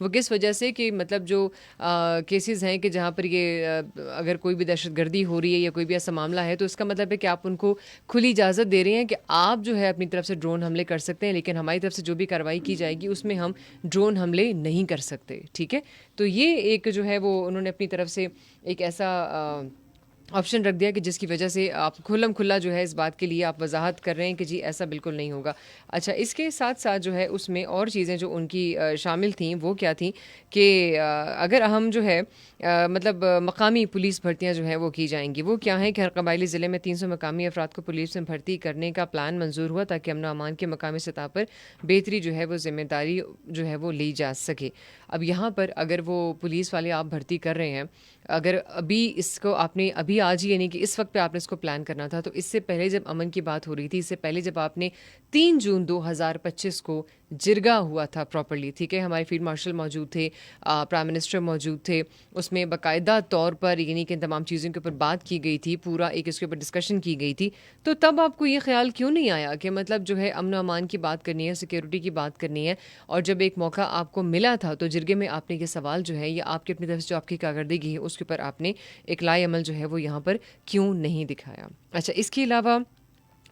وہ کس وجہ سے کہ مطلب جو کیسز ہیں کہ جہاں پر یہ اگر کوئی بھی دہشت گردی ہو رہی ہے یا کوئی بھی ایسا معاملہ ہے تو اس کا مطلب ہے کہ آپ ان کو کھلی اجازت دے رہے ہیں کہ آپ جو ہے اپنی طرف سے ڈرون حملے کر سکتے ہیں، لیکن ہماری طرف سے جو بھی کارروائی کی جائے گی اس میں ہم ڈرون حملے نہیں کر سکتے. ٹھیک ہے، تو یہ ایک جو ہے وہ انہوں نے اپنی طرف سے ایک ایسا آپشن رکھ دیا کہ جس کی وجہ سے آپ کھلم کھلا جو ہے اس بات کے لیے آپ وضاحت کر رہے ہیں کہ جی ایسا بالکل نہیں ہوگا. اچھا، اس کے ساتھ ساتھ جو ہے اس میں اور چیزیں جو ان کی شامل تھیں وہ کیا تھیں کہ اگر ہم جو ہے مطلب مقامی پولیس بھرتیاں جو ہیں وہ کی جائیں گی. وہ کیا ہیں کہ ہر قبائلی ضلع میں 300 مقامی افراد کو پولیس میں بھرتی کرنے کا پلان منظور ہوا تاکہ امن و امان کے مقامی سطح پر بہتری جو ہے وہ ذمہ داری جو ہے وہ لی جا سکے. اب یہاں پر اگر وہ پولیس والے آپ بھرتی کر رہے ہیں، اگر ابھی اس کو آپ نے ابھی آج ہی یعنی کہ اس وقت پہ آپ نے اس کو پلان کرنا تھا، تو اس سے پہلے جب امن کی بات ہو رہی تھی، اس سے پہلے جب آپ نے 3 جون 2025 کو جرگا ہوا تھا پراپرلی، ٹھیک ہے، ہمارے فیلڈ مارشل موجود تھے، پرائم منسٹر موجود تھے، اس میں باقاعدہ طور پر یعنی کہ ان تمام چیزوں کے اوپر بات کی گئی تھی، پورا ایک اس کے اوپر ڈسکشن کی گئی تھی. تو تب آپ کو یہ خیال کیوں نہیں آیا کہ مطلب جو ہے امن و امان کی بات کرنی ہے، سیکیورٹی کی بات کرنی ہے، اور جب ایک موقع آپ کو ملا تھا تو جرگے میں آپ نے یہ سوال جو ہے یا آپ کی اپنی طرف سے جو آپ کی کارکردگی ہے اس کے اوپر آپ نے ایک لائے عمل جو ہے وہ یہاں پر کیوں نہیں دکھایا؟ اچھا، اس کے علاوہ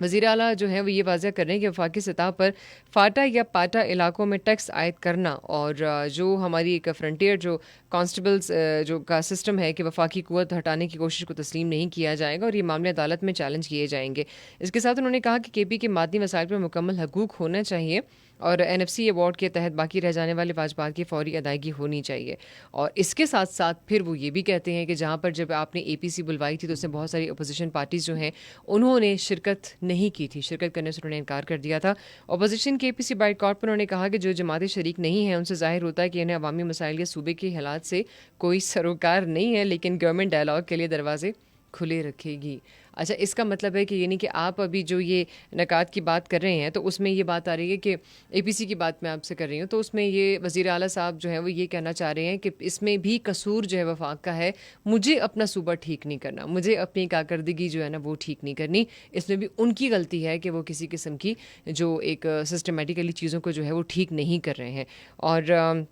وزیر اعلیٰ جو ہیں وہ یہ واضح کر رہے ہیں کہ وفاقی سطح پر فاٹا یا پاٹا علاقوں میں ٹیکس عائد کرنا اور جو ہماری ایک فرنٹیئر جو کانسٹیبلز جو کا سسٹم ہے کہ وفاقی قوت ہٹانے کی کوشش کو تسلیم نہیں کیا جائے گا اور یہ معاملے عدالت میں چیلنج کیے جائیں گے. اس کے ساتھ انہوں نے کہا کہ کے پی کے معدنی وسائل پر مکمل حقوق ہونا چاہیے اور این ایف سی ایوارڈ کے تحت باقی رہ جانے والے واجبات کی فوری ادائیگی ہونی چاہیے. اور اس کے ساتھ ساتھ پھر وہ یہ بھی کہتے ہیں کہ جہاں پر جب آپ نے اے پی سی بلوائی تھی تو اس میں بہت ساری اپوزیشن پارٹیز جو ہیں انہوں نے شرکت نہیں کی تھی، شرکت کرنے سے انہوں نے انکار کر دیا تھا. اپوزیشن کے اے پی سی بائیکاٹ پر انہوں نے کہا کہ جو جماعتیں شریک نہیں ہیں ان سے ظاہر ہوتا ہے کہ انہیں عوامی مسائل یا صوبے کے حالات سے کوئی سروکار نہیں ہے، لیکن گورنمنٹ ڈائلاگ کے لیے دروازے کھلے رکھے گی. اچھا، اس کا مطلب ہے کہ یعنی کہ آپ ابھی جو یہ نکات کی بات کر رہے ہیں تو اس میں یہ بات آ رہی ہے کہ اے پی سی کی بات میں آپ سے کر رہی ہوں، تو اس میں یہ وزیر اعلیٰ صاحب جو ہیں وہ یہ کہنا چاہ رہے ہیں کہ اس میں بھی قصور جو ہے وفاق کا ہے. مجھے اپنا صوبہ ٹھیک نہیں کرنا، مجھے اپنی کارکردگی جو ہے نا وہ ٹھیک نہیں کرنی، اس میں بھی ان کی غلطی ہے کہ وہ کسی قسم کی جو ایک سسٹمیٹیکلی چیزوں کو جو ہے وہ ٹھیک نہیں کر رہے ہیں. اور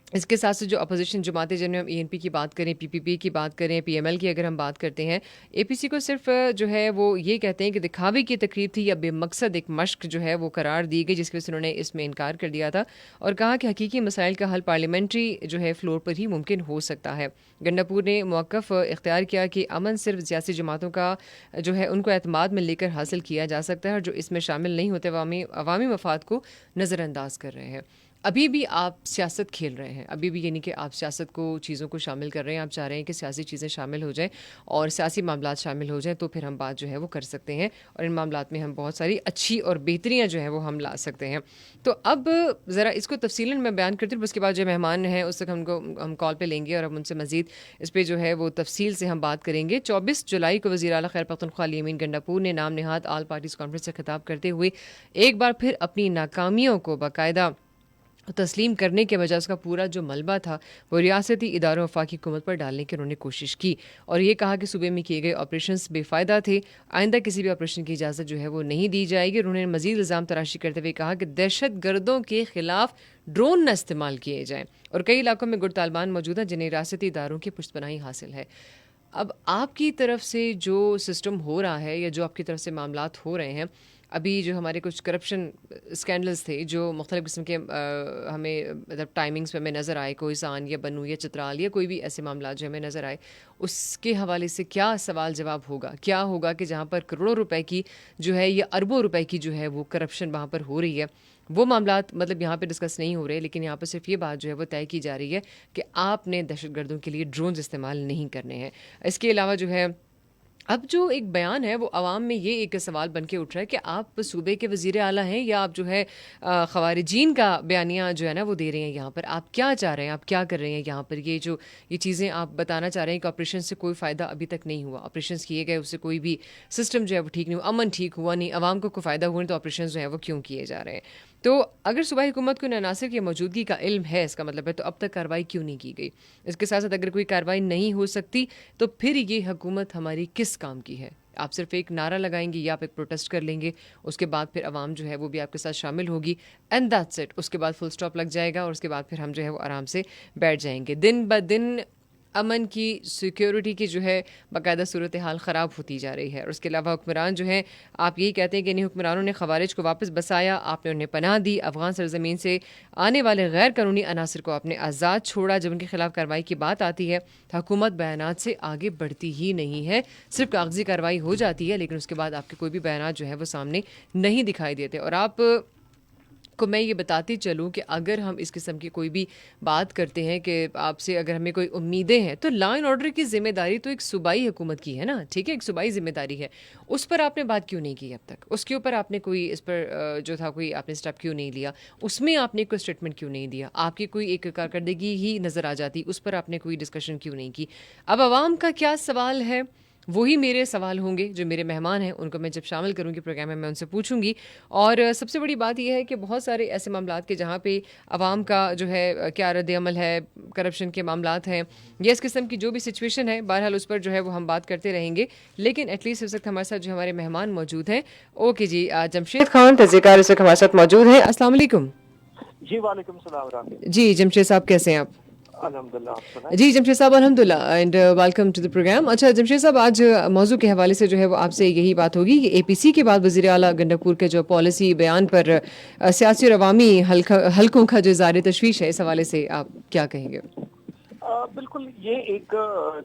اس کے ساتھ سے جو اپوزیشن جماعتیں جنہیں ہم ای این پی کی بات کریں، پی پی پی کی بات کریں، پی ایم ایل کی اگر ہم بات کرتے ہیں، اے پی سی کو صرف جو ہے وہ یہ کہتے ہیں کہ دکھاوے کی تقریب تھی یا بے مقصد ایک مشق جو ہے وہ قرار دی گئی، جس کی وجہ سے انہوں نے اس میں انکار کر دیا تھا اور کہا کہ حقیقی مسائل کا حل پارلیمنٹری جو ہے فلور پر ہی ممکن ہو سکتا ہے. گنڈاپور نے موقف اختیار کیا کہ امن صرف سیاسی جماعتوں کا جو ہے ان کو اعتماد میں لے کر حاصل کیا جا سکتا ہے اور جو اس میں شامل نہیں ہوتے عوامی مفاد کو نظر انداز کر رہے ہیں. ابھی بھی آپ سیاست کھیل رہے ہیں، ابھی بھی یعنی کہ آپ سیاست کو چیزوں کو شامل کر رہے ہیں، آپ چاہ رہے ہیں کہ سیاسی چیزیں شامل ہو جائیں اور سیاسی معاملات شامل ہو جائیں تو پھر ہم بات جو ہے وہ کر سکتے ہیں اور ان معاملات میں ہم بہت ساری اچھی اور بہتریاں جو ہیں وہ ہم لا سکتے ہیں. تو اب ذرا اس کو تفصیلاً میں بیان کرتی ہوں، اس کے بعد جو مہمان ہیں اس تک ہم کال پہ لیں گے اور اب ان سے مزید اس پہ جو ہے وہ تفصیل سے ہم بات کریں گے. 24 جولائی کو وزیر اعلیٰ خیر پختونخوا علی امین گنڈاپور نے نام نہاد آل پارٹیز کانفرنس سے خطاب کرتے ہوئے ایک بار پھر اپنی ناکامیوں کو باقاعدہ تسلیم کرنے کے بجائے اس کا پورا جو ملبہ تھا وہ ریاستی اداروں وفاقی حکومت پر ڈالنے کی انہوں نے کوشش کی اور یہ کہا کہ صوبے میں کیے گئے آپریشنز بے فائدہ تھے، آئندہ کسی بھی آپریشن کی اجازت جو ہے وہ نہیں دی جائے گی. انہوں نے مزید الزام تراشی کرتے ہوئے کہا کہ دہشت گردوں کے خلاف ڈرون نہ استعمال کیے جائیں اور کئی علاقوں میں گٹ طالبان موجود ہیں جنہیں ریاستی اداروں کی پشت پناہی حاصل ہے. اب آپ کی طرف سے جو سسٹم ہو رہا ہے یا جو آپ کی طرف سے معاملات ہو رہے ہیں، ابھی جو ہمارے کچھ کرپشن اسکینڈلز تھے جو مختلف قسم کے ہمیں مطلب ٹائمنگز پہ ہمیں نظر آئے، کوئی سان یا بنو یا چترال یا کوئی بھی ایسے معاملات جو ہمیں نظر آئے، اس کے حوالے سے کیا سوال جواب ہوگا؟ کیا ہوگا کہ جہاں پر کروڑوں روپے کی جو ہے یا اربوں روپے کی جو ہے وہ کرپشن وہاں پر ہو رہی ہے، وہ معاملات مطلب یہاں پہ ڈسکس نہیں ہو رہے، لیکن یہاں پہ صرف یہ بات جو ہے وہ طے کی جا رہی ہے کہ آپ نے دہشت گردوں کے لیے ڈرونز استعمال نہیں کرنے ہیں. اس کے علاوہ جو ہے اب جو ایک بیان ہے وہ عوام میں یہ ایک سوال بن کے اٹھ رہا ہے کہ آپ صوبے کے وزیر اعلیٰ ہیں یا آپ جو ہے خوارجین کا بیانیہ جو ہے نا وہ دے رہے ہیں. یہاں پر آپ کیا چاہ رہے ہیں، آپ کیا کر رہے ہیں یہاں پر؟ یہ چیزیں آپ بتانا چاہ رہے ہیں کہ آپریشن سے کوئی فائدہ ابھی تک نہیں ہوا، آپریشنز کیے گئے اس سے کوئی بھی سسٹم جو ہے وہ ٹھیک نہیں ہوا، امن ٹھیک ہوا نہیں، عوام کو کوئی فائدہ ہوا نہیں، تو آپریشنز جو ہے وہ کیوں کیے جا رہے ہیں؟ تو اگر صوبائی حکومت کو ان عناصر کی موجودگی کا علم ہے، اس کا مطلب ہے تو اب تک کارروائی کیوں نہیں کی گئی؟ اس کے ساتھ ساتھ اگر کوئی کارروائی نہیں ہو سکتی تو پھر یہ حکومت ہماری کس کام کی ہے؟ آپ صرف ایک نعرہ لگائیں گے یا آپ ایک پروٹیسٹ کر لیں گے, اس کے بعد پھر عوام جو ہے وہ بھی آپ کے ساتھ شامل ہوگی, اینڈ دیٹس اٹ. اس کے بعد فل اسٹاپ لگ جائے گا اور اس کے بعد پھر ہم جو ہے وہ آرام سے بیٹھ جائیں گے. دن بدن امن کی, سیکیورٹی کی جو ہے باقاعدہ صورتحال خراب ہوتی جا رہی ہے. اور اس کے علاوہ حکمران جو ہیں, آپ یہی کہتے ہیں کہ نہیں حکمرانوں نے خوارج کو واپس بسایا, آپ نے انہیں پناہ دی, افغان سرزمین سے آنے والے غیر قانونی عناصر کو آپ نے آزاد چھوڑا. جب ان کے خلاف کارروائی کی بات آتی ہے, حکومت بیانات سے آگے بڑھتی ہی نہیں ہے, صرف کاغذی کارروائی ہو جاتی ہے, لیکن اس کے بعد آپ کے کوئی بھی بیانات جو ہے وہ سامنے نہیں دکھائی دیتے. اور آپ کو میں یہ بتاتی چلوں کہ اگر ہم اس قسم کی کوئی بھی بات کرتے ہیں کہ آپ سے اگر ہمیں کوئی امیدیں ہیں, تو لا اینڈ آرڈر کی ذمہ داری تو ایک صوبائی حکومت کی ہے نا, ٹھیک ہے, ایک صوبائی ذمہ داری ہے. اس پر آپ نے بات کیوں نہیں کی اب تک؟ اس کے اوپر آپ نے کوئی اس پر جو تھا کوئی آپ نے اسٹیپ کیوں نہیں لیا؟ اس میں آپ نے کوئی اسٹیٹمنٹ کیوں نہیں دیا؟ آپ کی کوئی ایک کارکردگی ہی نظر آ جاتی, اس پر آپ نے کوئی ڈسکشن کیوں نہیں کی؟ اب عوام کا کیا سوال ہے, وہی میرے سوال ہوں گے. جو میرے مہمان ہیں ان کو میں جب شامل کروں گی پروگرام میں ان سے پوچھوں گی. اور سب سے بڑی بات یہ ہے کہ بہت سارے ایسے معاملات کے جہاں پہ عوام کا جو ہے کیا رد عمل ہے, کرپشن کے معاملات ہیں یا اس قسم کی جو بھی سچویشن ہے, بہرحال اس پر جو ہے وہ ہم بات کرتے رہیں گے. لیکن ایٹ لیسٹ اس وقت ہمارے ساتھ جو ہمارے مہمان موجود ہیں, اوکے جی, جمشید خان تجزیہ کار اس وقت ہمارے ساتھ موجود ہیں. السلام علیکم. جی وعلیکم السلام ورحمۃ. جی جمشید صاحب کیسے ہیں آپ؟ الحمدللہ, آپ سنائیں. جی جمشید صاحب الحمد للہ, and welcome to the programme. اچھا جمشید صاحب, آج موضوع کے حوالے سے جو ہے وہ آپ سے یہی بات ہوگی کہ اے پی سی کے بعد وزیر اعلیٰ گنڈاپور کے جو پالیسی بیان پر سیاسی اور عوامی حلقوں کا جو اظہار تشویش ہے, اس حوالے سے آپ کیا کہیں گے؟ بالکل, یہ ایک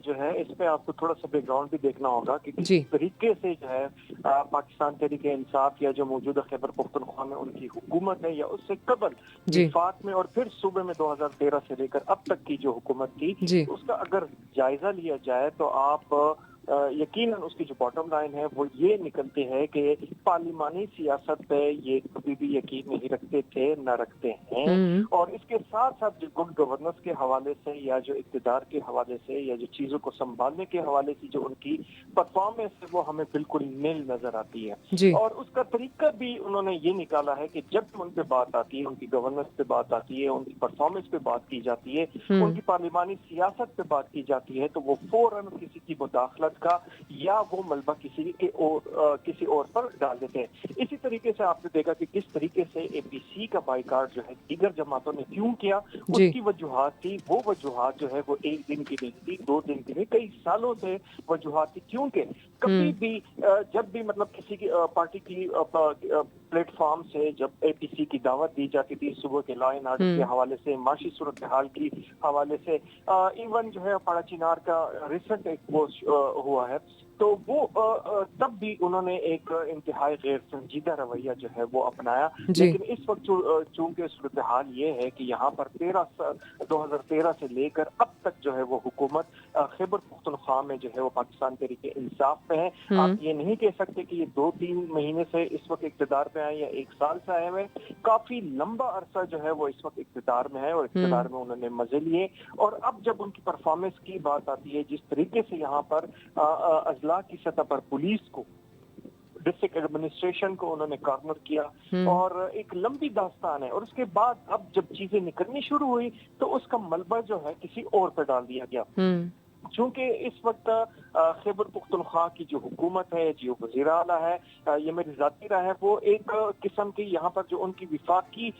جو ہے اس پہ آپ کو تھوڑا سا بیک گراؤنڈ بھی دیکھنا ہوگا کہ کس جی طریقے سے جو ہے پاکستان تحریک انصاف یا جو موجودہ خیبر پختونخوا میں ان کی حکومت ہے یا اس سے قبل جی وفاق میں اور پھر صوبے میں 2013 سے لے کر اب تک کی جو حکومت تھی, جی اس کا اگر جائزہ لیا جائے تو آپ یقیناً اس کی جو باٹم لائن ہے وہ یہ نکلتی ہے کہ پارلیمانی سیاست پہ یہ کبھی بھی یقین نہیں رکھتے تھے, نہ رکھتے ہیں. اور اس کے ساتھ ساتھ جو گڈ گورننس کے حوالے سے یا جو اقتدار کے حوالے سے یا جو چیزوں کو سنبھالنے کے حوالے سے جو ان کی پرفارمنس ہے وہ ہمیں بالکل نیل نظر آتی ہے. جی اور اس کا طریقہ بھی انہوں نے یہ نکالا ہے کہ جب ان پہ بات آتی ہے, ان کی گورننس پہ بات آتی ہے, ان کی پرفارمنس پہ بات کی جاتی ہے, ان کی پارلیمانی سیاست پہ بات کی جاتی ہے, تو وہ فوراً کسی کی مداخلت کا یا وہ ملبہ کسی اور پر ڈال دیتے ہیں. اسی طریقے سے آپ نے دیکھا کہ کس طریقے سے اے پی سی کا بائیکاٹ جو ہے دیگر جماعتوں نے کیوں کیا. اس جی کی وجوہات تھی, وہ وجوہات جو ہے وہ ایک دن کی نہیں تھی, 2 دن کی نہیں, کئی سالوں سے وجوہات تھی. کیونکہ کبھی بھی جب بھی مطلب کسی کی پارٹی کی پلیٹ فارم سے جب اے پی سی کی دعوت دی جاتی تھی صبح کے لا اینڈ آرڈر کے حوالے سے, معاشی صورتحال کی حوالے سے, ایون جو ہے پاڑا چنار کا ریسنٹ ایک پوسٹ ہوا ہے, تو وہ تب بھی انہوں نے ایک انتہائی غیر سنجیدہ رویہ جو ہے وہ اپنایا. جی لیکن اس وقت چونکہ صورتحال یہ ہے کہ یہاں پر 2013 سے لے کر اب تک جو ہے وہ حکومت خیبر پختونخوا میں جو ہے وہ پاکستان تحریک انصاف پہ ہے. آپ یہ نہیں کہہ سکتے کہ یہ 2-3 مہینے سے اس وقت اقتدار پہ آئے یا 1 سال سے آئے ہوئے. کافی لمبا عرصہ جو ہے وہ اس وقت اقتدار میں ہے اور اقتدار میں انہوں نے مزے لیے. اور اب جب ان کی پرفارمنس کی بات آتی ہے, جس طریقے سے یہاں پر اضلاع کی سطح پر پولیس کو, ڈسٹرکٹ ایڈمنسٹریشن کو انہوں نے کارنر کیا, اور ایک لمبی داستان ہے. اور اس کے بعد اب جب چیزیں نکلنی شروع ہوئی تو اس کا ملبہ جو ہے کسی اور پہ ڈال دیا گیا. چونکہ اس وقت خیبر پختونخوا کی جو حکومت ہے, جو وزیر اعلیٰ ہے, یہ میری ذاتی رائے ہے, وہ ایک قسم کی یہاں پر جو ان کی وفاقی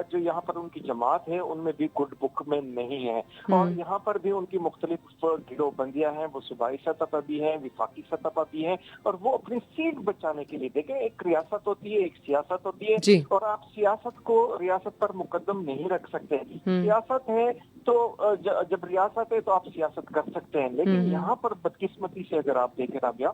جو یہاں پر ان کی جماعت ہے ان میں بھی گڈ بک میں نہیں ہے. اور یہاں پر بھی ان کی مختلف گروہ بندیاں ہیں, وہ صوبائی سطح پر بھی ہیں, وفاقی سطح پر بھی ہیں, اور وہ اپنی سیٹ بچانے کے لیے, دیکھیں ایک ریاست ہوتی ہے, ایک سیاست ہوتی ہے, جی اور آپ سیاست کو ریاست پر مقدم نہیں رکھ سکتے. سیاست ہے تو جب ریاست ہے تو آپ سیاست کر سکتے ہیں. لیکن یہاں پر بدقسمتی سے اگر آپ دیکھیں رابعہ,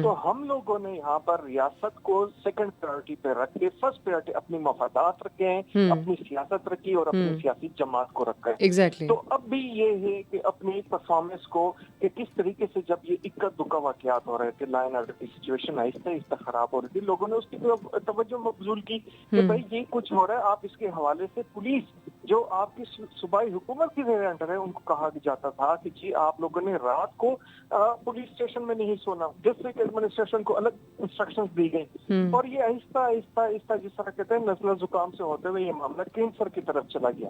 تو ہم لوگوں نے یہاں پر ریاست کو سیکنڈ پرائرٹی پہ رکھ کے فرسٹ پرائرٹی اپنی مفادات رکھے ہیں, اپنی سیاست رکھی اور اپنی سیاسی جماعت کو رکھا ہے. ایگزیکٹلی. تو اب بھی یہ ہے کہ اپنی پرفارمنس کو کہ کس طریقے سے جب یہ اکا دکا واقعات ہو رہے تھے, لائن آرڈر کی سچویشن آہستہ آہستہ خراب ہو رہی تھی, لوگوں نے اس کی توجہ مبذول کی کہ بھائی یہ کچھ ہو رہا ہے. آپ اس کے حوالے سے پولیس جو آپ کی صوبائی حکومت کی زیر انڈر ہے, ان کو کہا جاتا تھا کہ جی آپ لوگوں نے رات کو پولیس اسٹیشن میں نہیں سونا, ڈسٹرکٹ ایڈمنسٹریشن کو الگ انسٹرکشنز دی گئی. اور یہ آہستہ آہستہ جس طرح کہتے ہیں نزلہ زکام سے ہوتے ہوئے یہ معاملہ کینسر کی طرف چلا گیا.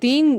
3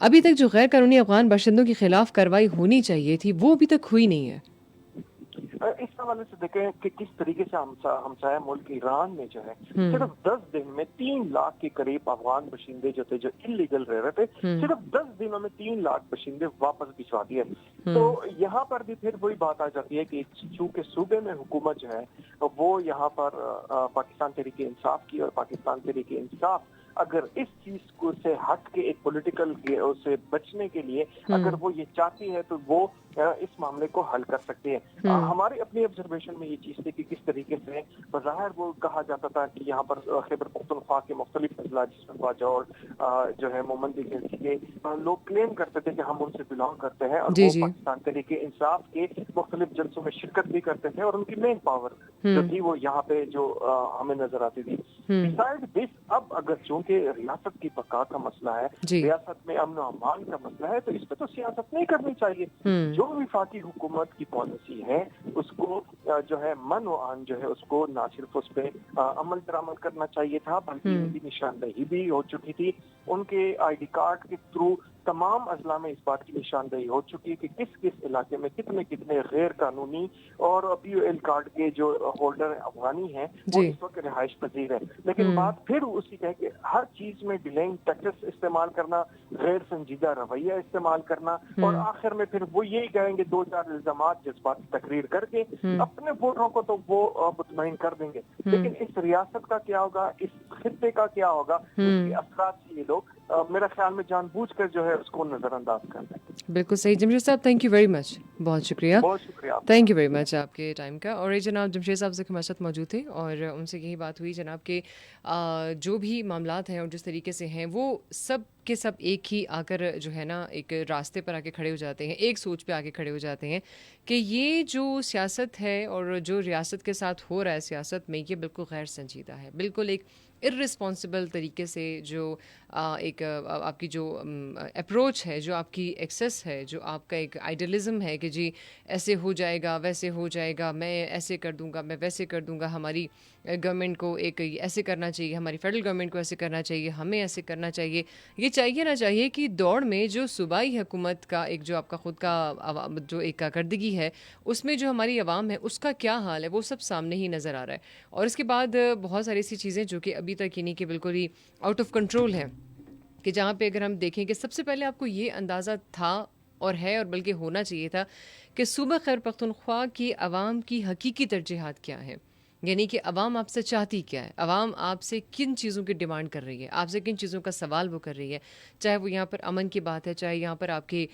ابھی تک جو غیر قانونی افغان باشندوں کے خلاف کارروائی ہونی چاہیے تھی وہ ابھی تک ہوئی نہیں ہے. اس حوالے سے دیکھیں کہ کس طریقے سے ہمسایہ ملک ایران میں جو ہے صرف 10 دن میں 3 لاکھ کے قریب افغان باشندے جو تھے جو انلیگل رہ رہے تھے صرف 10 دنوں میں 3 لاکھ باشندے واپس بھجوا دیے. تو یہاں پر بھی پھر وہی بات آ جاتی ہے کہ چونکہ صوبے میں حکومت جو ہے وہ یہاں پر پاکستان تحریک انصاف کی اور پاکستان تحریک انصاف اگر اس چیز کو سے ہٹ کے ایک پولیٹیکل سے بچنے کے لیے اگر وہ یہ چاہتی ہے تو وہ اس معاملے کو حل کر سکتے ہیں. ہماری اپنی آبزرویشن میں یہ چیز تھی کہ کس طریقے سے بظاہر وہ کہا جاتا تھا کہ یہاں پر خیبر پختونخوا کے مختلف اضلاع جس میں خواجہ اور جو ہے محمد جنسی کے لوگ کلیم کرتے تھے کہ ہم ان سے بلانگ کرتے ہیں اور وہ پاکستان تحریک انصاف کے مختلف جلسوں میں شرکت بھی کرتے تھے اور ان کی مین پاور جو تھی وہ یہاں پہ جو ہمیں نظر آتی تھی. بسائڈ دس اب اگر چونکہ ریاست کی بقا کا مسئلہ ہے, ریاست میں امن و امان کا مسئلہ ہے, تو اس پہ تو سیاست نہیں کرنی چاہیے. جو وفاقی حکومت کی پالیسی ہے اس کو جو ہے من و آن جو ہے اس کو نہ صرف اس پہ عمل درآمد کرنا چاہیے تھا بلکہ ان کی نشاندہی بھی ہو چکی تھی. ان کے آئی ڈی کارڈ کے تھرو تمام اضلاع میں اس بات کی نشاندہی ہو چکی ہے کہ کس کس علاقے میں کتنے غیر قانونی اور پی او ایل کارڈ کے جو ہولڈر افغانی ہیں وہ اس وقت رہائش پذیر ہے. لیکن بات پھر اسی ہے کہ ہر چیز میں ڈیلنگ ٹیکس استعمال کرنا, غیر سنجیدہ رویہ استعمال کرنا اور آخر میں پھر وہ یہی کہیں گے 2-4 الزامات جذباتی تقریر کر کے اپنے ووٹروں کو تو وہ مطمئن کر دیں گے. لیکن اس ریاست کا کیا ہوگا, اس خطے کا کیا ہوگا, اس کے اثرات سے یہ لوگ میرا خیال میں جان بوجھ کر جو ہے اس کو نظر انداز کر دیں. بالکل صحیح جمشید صاحب, تھینک یو ویری مچ, بہت شکریہ. بہت شکریہ, تھینک یو ویری مچ آپ کے ٹائم کا. اور یہ جناب جمشید صاحب سے ہمارے ساتھ موجود تھے اور ان سے یہی بات ہوئی جناب کہ جو بھی معاملات ہیں اور جس طریقے سے ہیں وہ سب کے سب ایک ہی آ کر جو ہے نا ایک راستے پر آ کے کھڑے ہو جاتے ہیں, ایک سوچ پہ آ کے کھڑے ہو جاتے ہیں کہ یہ جو سیاست ہے اور جو ریاست کے ساتھ ہو رہا ہے سیاست میں یہ بالکل غیر سنجیدہ ہے, بالکل ایک ارسپانسبل طریقے سے جو ایک آپ کی جو اپروچ ہے, جو آپ کی ایکسیس ہے, جو آپ کا ایک آئیڈیلزم ہے کہ جی ایسے ہو جائے گا, ویسے ہو جائے گا, میں ایسے کر دوں گا, میں ویسے کر دوں گا, ہماری گورنمنٹ کو ایک ایسے کرنا چاہیے, ہماری فیڈرل گورنمنٹ کو ایسے کرنا چاہیے, ہمیں ایسے کرنا چاہیے. یہ چاہیے نہ چاہیے کہ دوڑ میں جو صوبائی حکومت کا ایک جو آپ کا خود کا جو ایک کارکردگی ہے اس میں جو ہماری عوام ہے اس کا کیا حال ہے وہ سب سامنے ہی نظر آ رہا ہے. اور اس کے بعد بہت ساری ایسی چیزیں جو کہ ابھی تک یعنی کہ بالکل ہی آؤٹ آف کنٹرول ہیں کہ جہاں پہ اگر ہم دیکھیں کہ سب سے پہلے آپ کو یہ اندازہ تھا اور ہے اور بلکہ ہونا چاہیے تھا کہ صوبہ خیبر پختونخوا کی عوام کی حقیقی ترجیحات کیا ہیں, یعنی کہ عوام آپ سے چاہتی کیا ہے, عوام آپ سے کن چیزوں کی ڈیمانڈ کر رہی ہے, آپ سے کن چیزوں کا سوال وہ کر رہی ہے, چاہے وہ یہاں پر امن کی بات ہے, چاہے یہاں پر آپ کی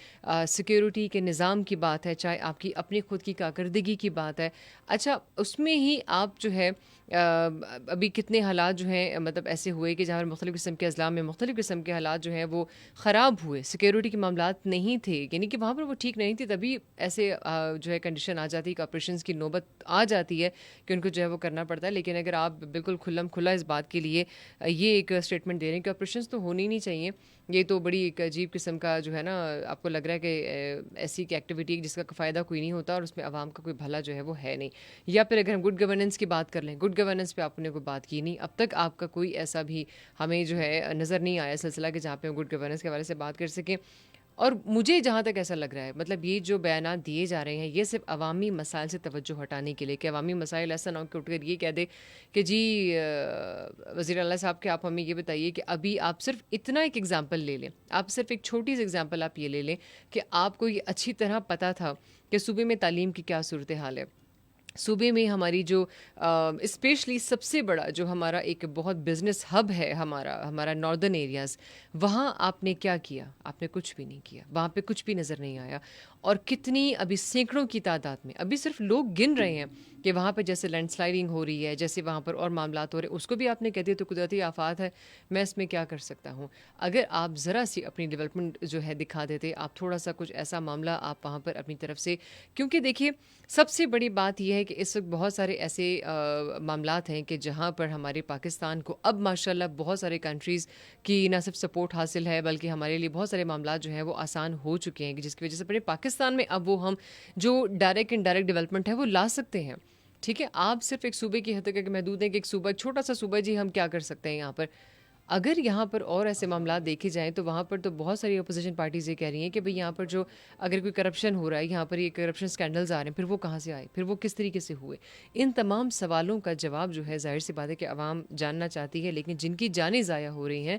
سیکیورٹی کے نظام کی بات ہے, چاہے آپ کی اپنی خود کی کارکردگی کی بات ہے. اچھا اس میں ہی آپ جو ہے ابھی کتنے حالات جو ہیں مطلب ایسے ہوئے کہ جہاں پر مختلف قسم کے اضلاع میں مختلف قسم کے حالات جو ہیں وہ خراب ہوئے, سیکیورٹی کے معاملات نہیں تھے, یعنی کہ وہاں پر وہ ٹھیک نہیں تھی, تبھی ایسے جو ہے کنڈیشن آ جاتی ہے کہ آپریشنس کی نوبت آ جاتی ہے کہ ان کو جو ہے وہ کرنا پڑتا ہے. لیکن اگر آپ بالکل کھلم کھلا اس بات کے لیے یہ ایک اسٹیٹمنٹ دے رہے ہیں کہ آپریشنس تو ہونی نہیں چاہیے, یہ تو بڑی ایک عجیب قسم کا جو ہے نا آپ کو لگ رہا ہے کہ ایسی کی ایکٹیویٹی جس کا فائدہ کوئی نہیں ہوتا اور اس میں عوام کا کوئی بھلا جو ہے وہ ہے نہیں. یا پھر اگر ہم گڈ گورننس کی بات کر لیں, گڈ گورننس پہ آپ نے کوئی بات کی نہیں, اب تک آپ کا کوئی ایسا بھی ہمیں جو ہے نظر نہیں آیا سلسلہ کہ جہاں پہ ہم گڈ گورننس کے حوالے سے بات کر سکیں. اور مجھے جہاں تک ایسا لگ رہا ہے مطلب یہ جو بیانات دیے جا رہے ہیں یہ صرف عوامی مسائل سے توجہ ہٹانے کے لیے کہ عوامی مسائل ایسا نہ ہو کہ اٹھ کر یہ کہہ دے کہ جی وزیر اعلیٰ صاحب کہ آپ ہمیں یہ بتائیے کہ ابھی آپ صرف اتنا ایک ایگزامپل لے لیں, آپ صرف ایک چھوٹی سی ایگزامپل آپ یہ لے لیں کہ آپ کو یہ اچھی طرح پتہ تھا کہ صوبے میں تعلیم کی کیا صورتحال ہے, صوبے میں ہماری جو اسپیشلی سب سے بڑا جو ہمارا ایک بہت بزنس ہب ہے ہمارا ناردرن ایریاز, وہاں آپ نے کیا کیا, آپ نے کچھ بھی نہیں کیا, وہاں پہ کچھ بھی نظر نہیں آیا. اور کتنی ابھی سینکڑوں کی تعداد میں ابھی صرف لوگ گن رہے ہیں کہ وہاں پہ جیسے لینڈ سلائڈنگ ہو رہی ہے, جیسے وہاں پر اور معاملات ہو رہے ہیں, اس کو بھی آپ نے کہہ دیا تو قدرتی آفات ہے, میں اس میں کیا کر سکتا ہوں. اگر آپ ذرا سی اپنی ڈیولپمنٹ جو ہے دکھا دیتے, آپ تھوڑا سا کچھ ایسا معاملہ آپ وہاں پر اپنی طرف سے, کیونکہ دیکھیے سب سے بڑی بات یہ ہے کہ اس وقت بہت سارے ایسے معاملات ہیں کہ جہاں پر ہمارے پاکستان کو اب ماشاءاللہ بہت سارے کنٹریز کی نہ صرف سپورٹ حاصل ہے بلکہ ہمارے لیے بہت سارے معاملات جو ہیں وہ آسان ہو چکے ہیں, جس کی وجہ سے اپنے پاکستان میں اب وہ ہم جو ڈائریکٹ انڈائریکٹ ڈیولپمنٹ ہے وہ لا سکتے ہیں. ٹھیک ہے, آپ صرف ایک صوبے کی حد تک محدود ہیں کہ ایک صوبہ چھوٹا سا صوبہ جی ہم کیا کر سکتے ہیں یہاں پر, اگر یہاں پر اور ایسے معاملات دیکھے جائیں تو وہاں پر تو بہت ساری اپوزیشن پارٹیز یہ کہہ رہی ہیں کہ بھئی یہاں پر جو اگر کوئی کرپشن ہو رہا ہے، یہاں پر یہ کرپشن سکینڈلز آ رہے ہیں، پھر وہ کہاں سے آئے، پھر وہ کس طریقے سے ہوئے. ان تمام سوالوں کا جواب جو ہے ظاہر سی بات ہے کہ عوام جاننا چاہتی ہے، لیکن جن کی جانیں ضائع ہو رہی ہیں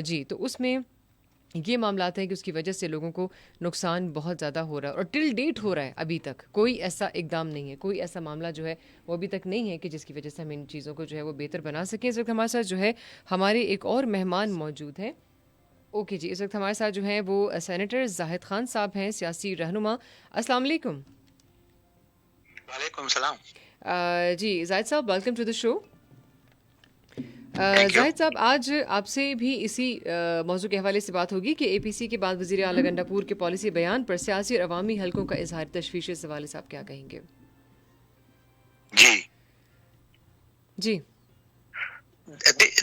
جی تو اس میں یہ معاملات ہیں کہ اس کی وجہ سے لوگوں کو نقصان بہت زیادہ ہو رہا ہے، اور ٹل ڈیٹ ہو رہا ہے. ابھی تک کوئی ایسا اقدام نہیں ہے، کوئی ایسا معاملہ جو ہے وہ ابھی تک نہیں ہے کہ جس کی وجہ سے ہم ان چیزوں کو جو ہے وہ بہتر بنا سکیں. اس وقت ہمارے ساتھ جو ہے ہمارے ایک اور مہمان موجود ہیں. اوکے جی، اس وقت ہمارے ساتھ جو ہیں وہ سینیٹر زاہد خان صاحب ہیں، سیاسی رہنما. السلام علیکم. وعلیکم السلام. جی زاہد صاحب، ویلکم ٹو دا شو. زاہد صاحب، آج آپ سے بھی اسی موضوع کے حوالے سے بات ہوگی کہ اے پی سی کے بعد وزیر اعلیٰ گنڈاپور کے پالیسی بیان پر سیاسی اور عوامی حلقوں کا اظہار تشویش اس حوالے سے آپ کیا کہیں گے؟ جی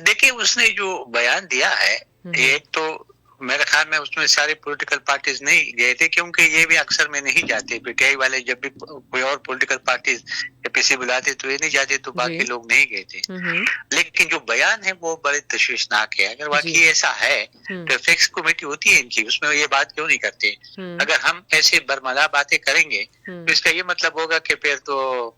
دیکھیے، اس نے جو بیان دیا ہے، ایک تو میرے خیال میں اس میں سارے پولیٹیکل پارٹیز نہیں گئے تھے، کیونکہ یہ بھی اکثر میں نہیں جاتے. پی ٹی آئی والے جب بھی کوئی اور پولیٹیکل پارٹیز اے پی سی بلاتے تو یہ نہیں جاتے، تو باقی لوگ نہیں گئے تھے. لیکن جو بیان ہے وہ بڑے تشویشناک ہے. اگر واقعی ایسا ہے تو فکس کمیٹی ہوتی ہے ان کی، اس میں یہ بات کیوں نہیں کرتے؟ اگر ہم ایسے برملا باتیں کریں گے تو اس کا یہ مطلب ہوگا کہ پھر تو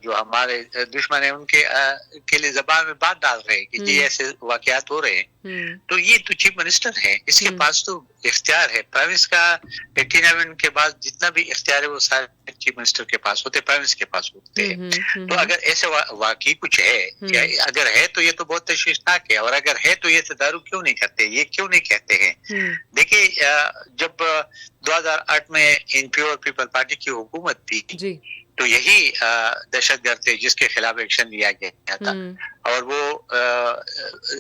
جو ہمارے دشمن ہیں ان کے لیے زبان میں بات ڈال رہے ہیں کہ یہ ایسے واقعات ہو رہے ہیں. تو یہ تو چیف منسٹر ہے، اس کے پاس تو اختیار ہے. پرائم منسٹر کا 18 امendment کے بعد جتنا بھی اختیار ہے وہ سارے چیف منسٹر کے پاس ہوتے، پرائم منسٹر کے پاس ہوتے ہیں. تو اگر ایسے واقعی کچھ ہے، اگر ہے تو یہ تو بہت تشویشناک ہے. اور اگر ہے تو یہ تدارک کیوں نہیں کرتے، یہ کیوں نہیں کہتے ہیں؟ دیکھیے، جب 2008 میں این پی اور پیپل پارٹی کی حکومت تھی تو یہی دہشت گرد تھے جس کے خلاف ایکشن لیا گیا تھا. اور وہ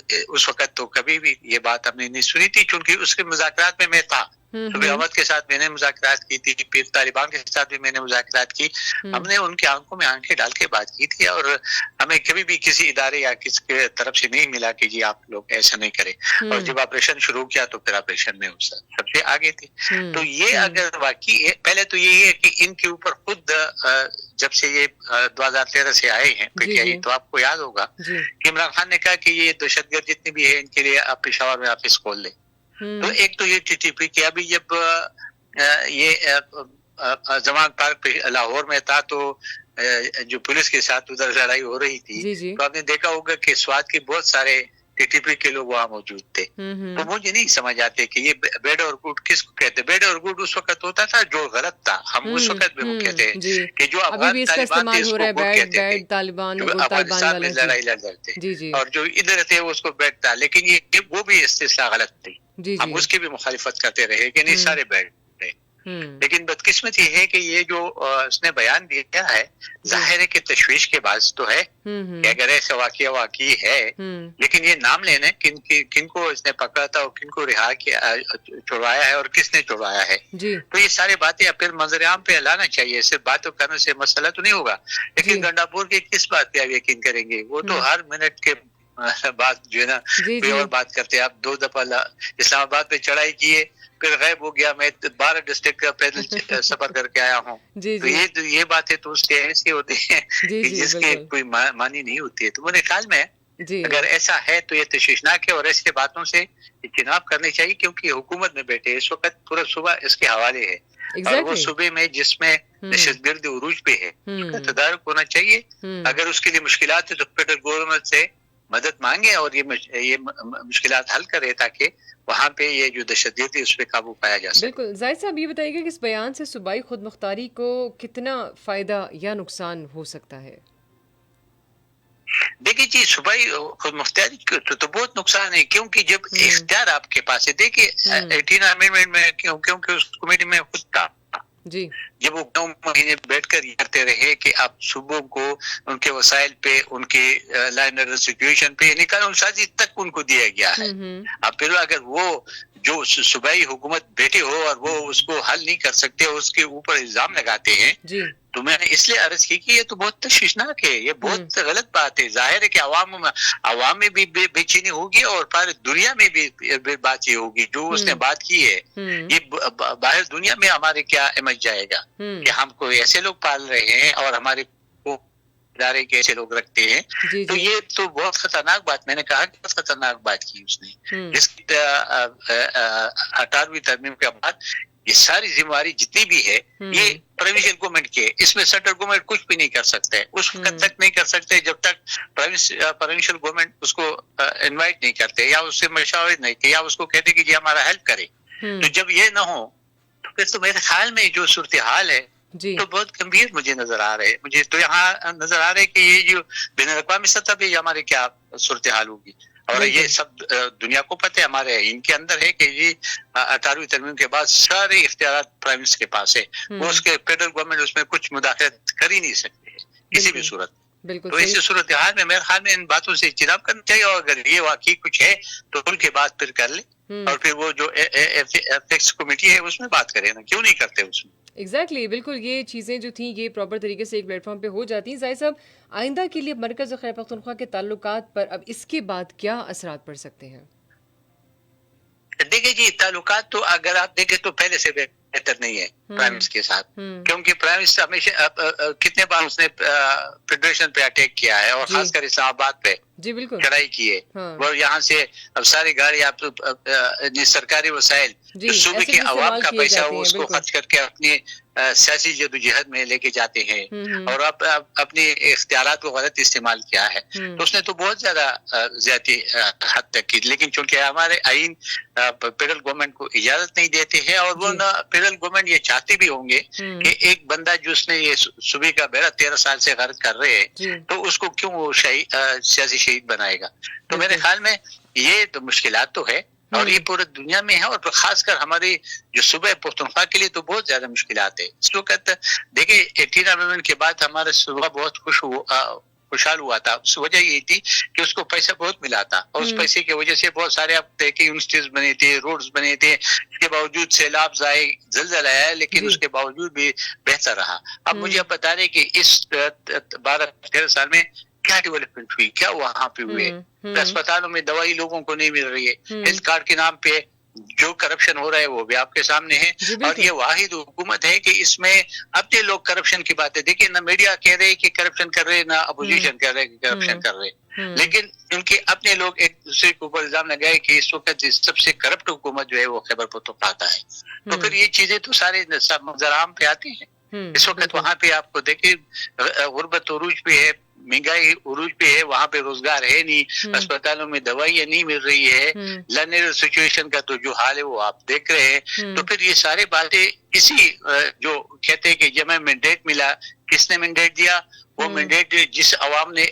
اس وقت تو کبھی بھی یہ بات ہم نے نہیں سنی تھی، چونکہ اس کے مذاکرات میں میں تھا. صبح احمد کے ساتھ میں نے مذاکرات کی تھی، پھر طالبان کے ساتھ بھی میں نے مذاکرات کی. ہم نے ان کی آنکھوں میں آنکھیں ڈال کے بات کی تھی، اور ہمیں کبھی بھی کسی ادارے یا کسی کے طرف سے نہیں ملا کہ جی آپ لوگ ایسا نہیں کریں. اور جب آپریشن شروع کیا تو پھر آپریشن میں سب سے آگے تھے. تو یہ اگر واقعی پہلے تو یہی ہے کہ ان کے اوپر خود جب سے یہ 2013 سے آئے ہیں پی ٹی آئی، تو آپ کو یاد ہوگا کہ عمران خان نے کہا کہ یہ دہشت گرد جتنے بھی ہیں ان کے لیے آپ پشاور میں آفس کھول لیں. تو ایک تو یہ ٹی ٹی پی کہ ابھی جب یہ زمان پارک لاہور میں تھا تو جو پولیس کے ساتھ ادھر لڑائی ہو رہی تھی، تو آپ نے دیکھا ہوگا کہ سوات کے بہت سارے ٹی ٹی پی کے لوگ وہاں موجود تھے. تو مجھے نہیں سمجھ آتے کہ یہ بیڈ اور گڈ کس کو کہتے. بیڈ اور گڈ اس وقت ہوتا تھا جو غلط تھا، ہم اس وقت بھی وہ کہتے ہیں کہ جو افغان طالبان تھے اس کو گڈ کہتے تھے، جو افغانستان میں لڑائی لڑ رہے تھے، اور جو ادھر تھے اس کو بیڈ تھا. لیکن یہ وہ بھی استثنا غلط تھی، ہم اس کی بھی مخالفت کرتے رہے کہ نہیں سارے بیڈ. لیکن بدقسمت یہ ہے کہ یہ جو اس نے بیان دیا ہے، ظاہر ہے کہ تشویش کے باعث تو ہے کہ اگر ایسا واقعہ واقعی ہے، لیکن یہ نام لینا کن کو اس نے پکڑا تھا اور کن کو رہا کیا، چھڑوایا ہے اور کس نے چھڑوایا ہے. تو یہ ساری باتیں پھر منظر عام پہ لانا چاہیے. صرف باتوں کرنے سے مسئلہ تو نہیں ہوگا. لیکن گنڈاپور کے کس بات پہ آپ یقین کریں گے؟ وہ تو ہر منٹ کے بات جو ہے نا کوئی اور بات کرتے ہیں. آپ 2 دفعہ اسلام آباد پہ چڑھائی کیے، پھر غائب ہو گیا. میں 12 ڈسٹرکٹ کا پیدل سفر کر کے آیا ہوں. تو یہ باتیں تو اس کے ایسی ہوتی ہیں کہ جس کی کوئی معنی نہیں ہوتی ہے. تو میرے خیال میں اگر ایسا ہے تو یہ تشویشناک ہے، اور ایسی باتوں سے اجتناب کرنی چاہیے، کیونکہ حکومت میں بیٹھے اس وقت پورا صوبہ اس کے حوالے ہے. اور وہ صوبے میں جس میں دہشت گرد عروج پہ ہے، اس کا تدارک ہونا چاہیے. اگر اس کے لیے مشکلات ہے تو فیڈرل گورنمنٹ سے مدد مانگے اور یہ مشکلات حل کرے، تاکہ وہاں پہ یہ جو دہشت گردی اس پہ قابو پایا جا سکے. بالکل. زاہد صاحب، یہ بتائیے گا کہ اس بیان سے صوبائی خود مختاری کو کتنا فائدہ یا نقصان ہو سکتا ہے؟ دیکھیے جی، صوبائی خود مختاری تو بہت نقصان ہے، کیونکہ جب اختیار آپ کے پاس ہے. دیکھیے 18 امendment میں کیونکہ اس کمیٹی میں خود تھا، جب وہ 9 مہینے بیٹھ کر یہ کرتے رہے کہ آپ صوبوں کو ان کے وسائل پہ، ان کے لائنر سچویشن پہ، یعنی قانون سازی تک ان کو دیا گیا ہے. اب پھر اگر وہ جو صوبائی حکومت بیٹھے ہو اور وہ اس کو حل نہیں کر سکتے، اس کے اوپر الزام لگاتے ہیں، تو میں نے اس لیے عرض کی کہ یہ تو بہت تشویشناک ہے، یہ بہت غلط بات ہے. ظاہر ہے کہ عوام میں بھی بے چینی ہوگی، اور پاری دنیا میں بھی بات یہ ہوگی جو اس نے بات کی ہے. یہ باہر دنیا میں ہمارے کیا امیج جائے گا کہ ہم کوئی ایسے لوگ پال رہے ہیں اور ہمارے ادارے کے ایسے لوگ رکھتے ہیں. تو یہ تو بہت خطرناک بات, میں نے کہا کہ بہت خطرناک بات کی اس نے. جس کی 18ویں ترمیم کے بعد یہ ساری ذمہ داری جتنی بھی ہے یہ پروونشل گورنمنٹ کی ہے. اس میں سینٹرل گورنمنٹ کچھ بھی نہیں کر سکتا ہے, اس وقت تک نہیں کر سکتے جب تک پروونشل گورنمنٹ اس کو انوائٹ نہیں کرتے یا اس سے مشاورت نہیں کرتے یا اس کو کہتے کہ جی ہمارا ہیلپ کرے. تو جب یہ نہ ہو تو پھر تو میرے خیال میں جو صورتحال ہے تو بہت گمبھیر مجھے نظر آ رہے ہیں. مجھے تو یہاں نظر آ رہا ہے کہ یہ جو بین الاقوامی سطح پہ ہمارے کیا صورتحال ہوگی, اور یہ سب دنیا کو پتہ ہے, ہمارے ان کے اندر ہے کہ یہ 18ویں ترمیم کے بعد سارے اختیارات پرائم منسٹر کے پاس ہے. وہ اس کے فیڈرل گورنمنٹ اس میں کچھ مداخلت کر ہی نہیں سکتے کسی بھی صورت. تو اسی صورتحال میں میرے خیال میں ان باتوں سے اجتناب کرنا چاہیے, اور اگر یہ واقعی کچھ ہے تو ان کے بعد پھر کر لیں, اور پھر وہ جو ایتھکس کمیٹی ہے اس میں بات کریں نا, کیوں نہیں کرتے اس میں. ایگزیکٹلی بالکل یہ چیزیں جو تھیں یہ پراپر طریقے سے ایک پلیٹ فارم پہ ہو جاتی ہیں. ظاہر صاحب آئندہ کے لیے مرکز اور خیبر پختونخوا کے تعلقات پر اب اس کے بعد کیا اثرات پڑ سکتے ہیں؟ دیکھیں جی تعلقات تو اگر آپ دیکھیں تو پہلے سے بہتر نہیں ہے پرائم منسٹر کے ساتھ, کیونکہ پرائم منسٹر ہمیشہ کتنے بار اس نے فیڈریشن پہ اٹیک کیا ہے, اور خاص کر اسلام آباد پہ چڑھائی کی ہے. وہ یہاں سے اب ساری گاڑی آپ سرکاری وسائل جو صوبے کے عوام کا پیسہ وہ اس کو خرچ کر کے اپنی سیاسی جدوجہد میں لے کے جاتے ہیں, اور اب اپنی اختیارات کو غلط استعمال کیا ہے. تو اس نے تو بہت زیادہ زیادتی حد تک کی, لیکن چونکہ ہمارے آئین فیڈرل گورنمنٹ کو اجازت نہیں دیتے ہیں, اور وہ فیڈرل گورنمنٹ یہ چاہتے بھی ہوں گے کہ ایک بندہ جو اس نے یہ صوبے کا بیڑا 13 سال سے غرق کر رہے ہیں تو اس کو کیوں وہ سیاسی شہید بنائے گا. تو میرے خیال میں یہ تو مشکلات تو ہے, اور یہ پورے دنیا میں ہے, اور خاص کر ہماری جو صوبہ پختونخوا کے لیے تو بہت زیادہ مشکلات ہے. اس وقت دیکھیں 18 امendment کے بعد ہمارا صوبہ بہت خوشحال ہوا تھا. اس وجہ یہ تھی کہ اس کو پیسہ بہت ملا تھا, اور اس پیسے کی وجہ سے بہت سارے آپ دیکھیں یونیورسٹیز بنے تھے, روڈز بنے تھے. اس کے باوجود سیلاب آئے, زلزلہ آیا, لیکن اس کے باوجود بھی بہتر رہا. اب مجھے اب بتا رہے کہ اس 12-13 سال میں کیا ڈیولپمنٹ ہوئی, کیا وہاں پہ ہوئے. اسپتالوں میں دوائی لوگوں کو نہیں مل رہی ہے, ہیلتھ کارڈ کے نام پہ جو کرپشن ہو رہا ہے وہ بھی آپ کے سامنے ہے. اور یہ واحد حکومت ہے کہ اس میں اپنے لوگ کرپشن کی باتیں دیکھیں, نہ میڈیا کہہ رہے کہ کرپشن کر رہے, نہ اپوزیشن کہہ رہے کہ کرپشن کر رہے, لیکن ان کے اپنے لوگ ایک دوسرے کے اوپر الزام لگائے کہ اس وقت سب سے کرپٹ حکومت جو ہے وہ خیبر پختونخوا ہے. تو پھر یہ چیزیں تو سارے منظر عام پہ آتی ہیں. اس وقت وہاں پہ آپ کو دیکھیں غربت عروج پہ ہے, مہنگائی عروج پہ ہے, وہاں پہ روزگار ہے نہیں, اسپتالوں میں دوائیاں نہیں مل رہی ہے, لرنر سچویشن کا تو جو حال ہے وہ آپ دیکھ رہے ہیں. تو پھر یہ سارے باتیں اسی جو کہتے ہیں کہ جب میں مینڈیٹ ملا, کس نے مینڈیٹ دیا, وہ مینڈیٹ جس عوام نے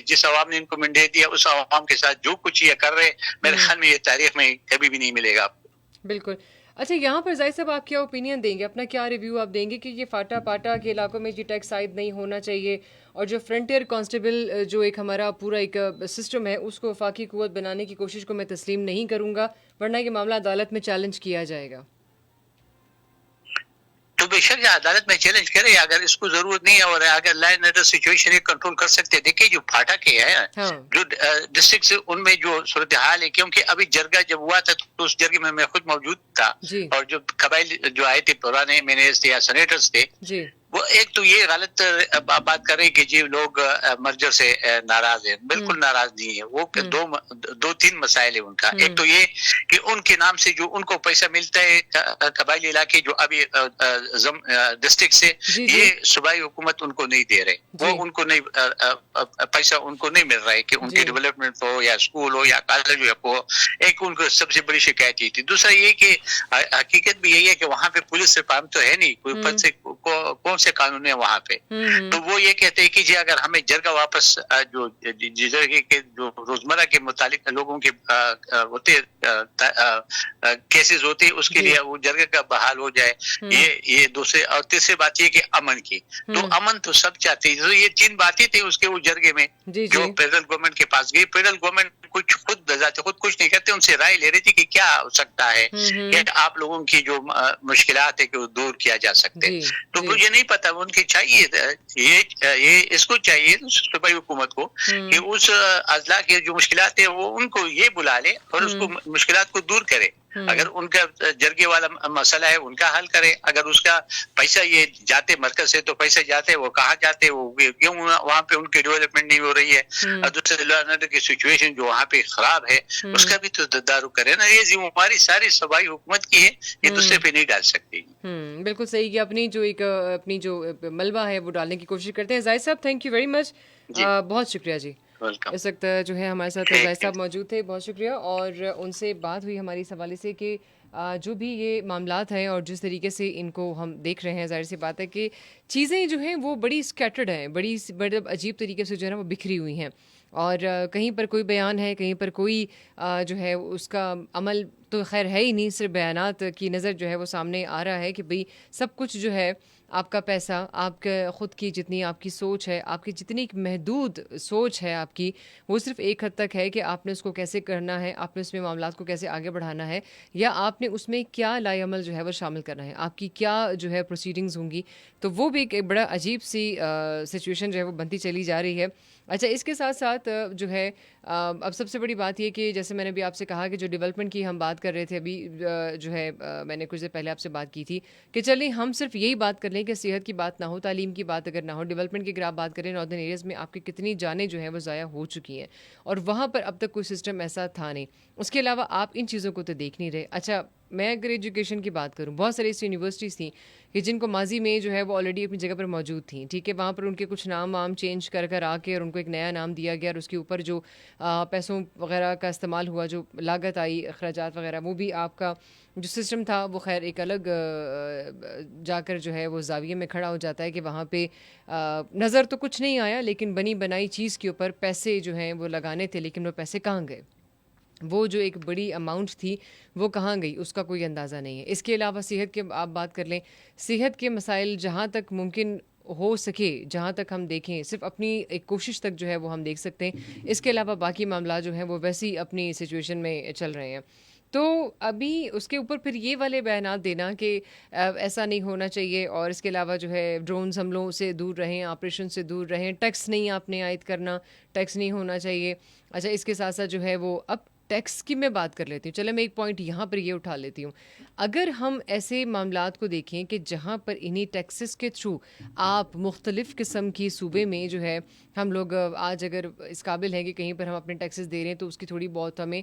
جس عوام نے ان کو مینڈیٹ دیا اس عوام کے ساتھ جو کچھ یہ کر رہے, میرے خیال میں یہ تاریخ میں کبھی بھی نہیں ملے گا آپ کو. بالکل. اچھا یہاں پر ظاہر صاحب آپ کیا اوپینین دیں گے, اپنا کیا ریویو آپ دیں گے کہ یہ فاٹا پاٹا کے علاقوں میں جی ٹیکس عائد نہیں ہونا چاہیے, اور جو فرنٹیئر کانسٹیبل جو ایک ہمارا پورا ایک سسٹم ہے اس کو وفاقی قوت بنانے کی کوشش کو میں تسلیم نہیں کروں گا, ورنہ یہ معاملہ عدالت میں چیلنج کیا جائے گا. تو بے شک عدالت میں چیلنج کرے اگر اس کو ضرورت نہیں ہے, اور اگر law and order situation control کر سکتے. دیکھیں جو پھاٹا کے ہے جو ڈسٹرکٹ ان میں جو صورتحال ہے, کیونکہ ابھی جرگہ جب ہوا تھا تو اس جرگے میں خود موجود تھا, اور جو قبائل جو آئے تھے پرانے منسٹر یا سینیٹرز تھے, وہ ایک تو یہ غلط بات کر رہے کہ جی لوگ مرجر سے ناراض ہیں. بالکل ناراض نہیں ہے, وہ 2-3 مسائل ہیں ان کا. ایک تو یہ کہ ان کے نام سے جو ان کو پیسہ ملتا ہے قبائلی علاقے جو ابھی ڈسٹرکٹ سے, یہ صوبائی حکومت ان کو نہیں دے رہے, وہ ان کو نہیں پیسہ ان کو نہیں مل رہا ہے کہ ان کی ڈیولپمنٹ ہو یا اسکول ہو یا کالج ہو. ایک ان کو سب سے بڑی شکایت یہ تھی. دوسرا یہ کہ حقیقت بھی یہی ہے کہ وہاں پہ پولیس سے کام تو ہے نہیں, کوئی سے قانون ہے وہاں پہ. تو وہ یہ کہتے ہیں کہ جی اگر ہمیں جرگہ واپس جو جرگے کے جو روزمرہ کے متعلق لوگوں کے ہوتے کیسز ہوتے اس کے لیے وہ جرگہ کا بحال ہو جائے. یہ دوسرے, اور تیسری بات یہ کہ امن کی, تو امن تو سب چاہتے ہیں. یہ 3 باتیں تھیں اس کے وہ جرگے میں جو فیڈرل گورنمنٹ کے پاس گئی. فیڈرل گورنمنٹ خود کچھ نہیں کرتے, ان سے رائے لے رہی تھی کہ کیا ہو سکتا ہے کہ آپ لوگوں کی جو مشکلات ہے کہ وہ دور کیا جا سکتے. تو مجھے نہیں پتا, ان کی چاہیے یہ اس کو چاہیے صوبائی حکومت کو کہ اس اضلاع کی جو مشکلات ہے وہ ان کو یہ بلا لے اور اس کو مشکلات کو دور کرے. اگر ان کا جرگے والا مسئلہ ہے ان کا حل کرے. اگر اس کا پیسہ یہ جاتے مرکز سے تو پیسہ جاتے وہ کہاں جاتے, وہ کیوں وہاں پہ ان کی ڈیولپمنٹ نہیں ہو رہی ہے. اور دوسرے لا اینڈ آرڈر کی سچویشن جو وہاں پہ خراب ہے اس کا بھی تو تدارک کرے نا. یہ ذمہ داری ساری صوبائی حکومت کی ہے, یہ دوسرے پہ نہیں ڈال سکتی. بالکل صحیح کہ اپنی جو ملبہ ہے وہ ڈالنے کی کوشش کرتے ہیں. زاہد صاحب تھینک یو ویری مچ, بہت شکریہ جی. اس وقت جو ہے ہمارے ساتھ زاہد صاحب موجود تھے, بہت شکریہ. اور ان سے بات ہوئی ہماری اس حوالے سے کہ جو بھی یہ معاملات ہیں اور جس طریقے سے ان کو ہم دیکھ رہے ہیں, ظاہر سی بات ہے کہ چیزیں جو ہیں وہ بڑی اسکیٹرڈ ہیں, بڑی عجیب طریقے سے جو ہے نا وہ بکھری ہوئی ہیں. اور کہیں پر کوئی بیان ہے, کہیں پر کوئی جو ہے اس کا عمل تو خیر ہے ہی نہیں, صرف بیانات کی نظر جو ہے وہ سامنے آ رہا ہے کہ بھئی سب کچھ جو ہے آپ کا پیسہ, آپ کے خود کی جتنی آپ کی سوچ ہے, آپ کی جتنی محدود سوچ ہے آپ کی, وہ صرف ایک حد تک ہے کہ آپ نے اس کو کیسے کرنا ہے, آپ نے اس میں معاملات کو کیسے آگے بڑھانا ہے, یا آپ نے اس میں کیا لائے عمل جو ہے وہ شامل کرنا ہے, آپ کی کیا جو ہے پروسیڈنگز ہوں گی. تو وہ بھی ایک بڑا عجیب سی سچویشن جو ہے وہ بنتی چلی جا رہی ہے. اچھا, اس کے ساتھ ساتھ جو ہے اب سب سے بڑی بات یہ کہ جیسے میں نے بھی آپ سے کہا کہ جو ڈیولپمنٹ کی ہم بات کر رہے تھے ابھی, جو ہے میں نے کچھ دیر پہلے آپ سے بات کی تھی کہ چلیں ہم صرف یہی بات کر لیں کہ صحت کی بات نہ ہو, تعلیم کی بات اگر نہ ہو, ڈیولپمنٹ کی اگر آپ بات کریں, ناردرن ایریاز میں آپ کی کتنی جانیں جو ہیں وہ ضائع ہو چکی ہیں اور وہاں پر اب تک کوئی سسٹم ایسا تھا نہیں. اس کے علاوہ آپ ان چیزوں کو تو دیکھ نہیں رہے. اچھا, میں اگر ایجوکیشن کی بات کروں, بہت ساری ایسی یونیورسٹیز تھیں کہ جن کو ماضی میں جو ہے وہ آلریڈی اپنی جگہ پر موجود تھیں, ٹھیک ہے, وہاں پر ان کے کچھ نام چینج کر آ کے اور ان کو ایک نیا نام دیا گیا, اور اس کے اوپر جو پیسوں وغیرہ کا استعمال ہوا, جو لاگت آئی, اخراجات وغیرہ, وہ بھی آپ کا جو سسٹم تھا وہ خیر ایک الگ جا کر جو ہے وہ زاویے میں کھڑا ہو جاتا ہے کہ وہاں پہ نظر تو کچھ نہیں آیا, لیکن بنی بنائی چیز کے اوپر پیسے جو ہیں وہ لگانے تھے, لیکن وہ پیسے کہاں گئے, وہ جو ایک بڑی اماؤنٹ تھی وہ کہاں گئی, اس کا کوئی اندازہ نہیں ہے. اس کے علاوہ صحت کے آپ بات کر لیں, صحت کے مسائل جہاں تک ممکن ہو سکے, جہاں تک ہم دیکھیں, صرف اپنی ایک کوشش تک جو ہے وہ ہم دیکھ سکتے ہیں. اس کے علاوہ باقی معاملات جو ہیں وہ ویسی اپنی سچویشن میں چل رہے ہیں. تو ابھی اس کے اوپر پھر یہ والے بیانات دینا کہ ایسا نہیں ہونا چاہیے, اور اس کے علاوہ جو ہے ڈرونز حملوں سے دور رہیں, آپریشن سے دور رہیں, ٹیکس نہیں آپ نے عائد کرنا, ٹیکس نہیں ہونا چاہیے. اچھا, اس کے ساتھ ساتھ جو ہے وہ اب ٹیکس کی میں بات کر لیتی ہوں. چلے میں ایک پوائنٹ یہاں پر یہ اٹھا لیتی ہوں. اگر ہم ایسے معاملات کو دیکھیں کہ جہاں پر انہی ٹیکسز کے تھرو آپ مختلف قسم کی صوبے میں جو ہے ہم لوگ آج اگر اس قابل ہیں کہ کہیں پر ہم اپنے ٹیکسز دے رہے ہیں تو اس کی تھوڑی بہت ہمیں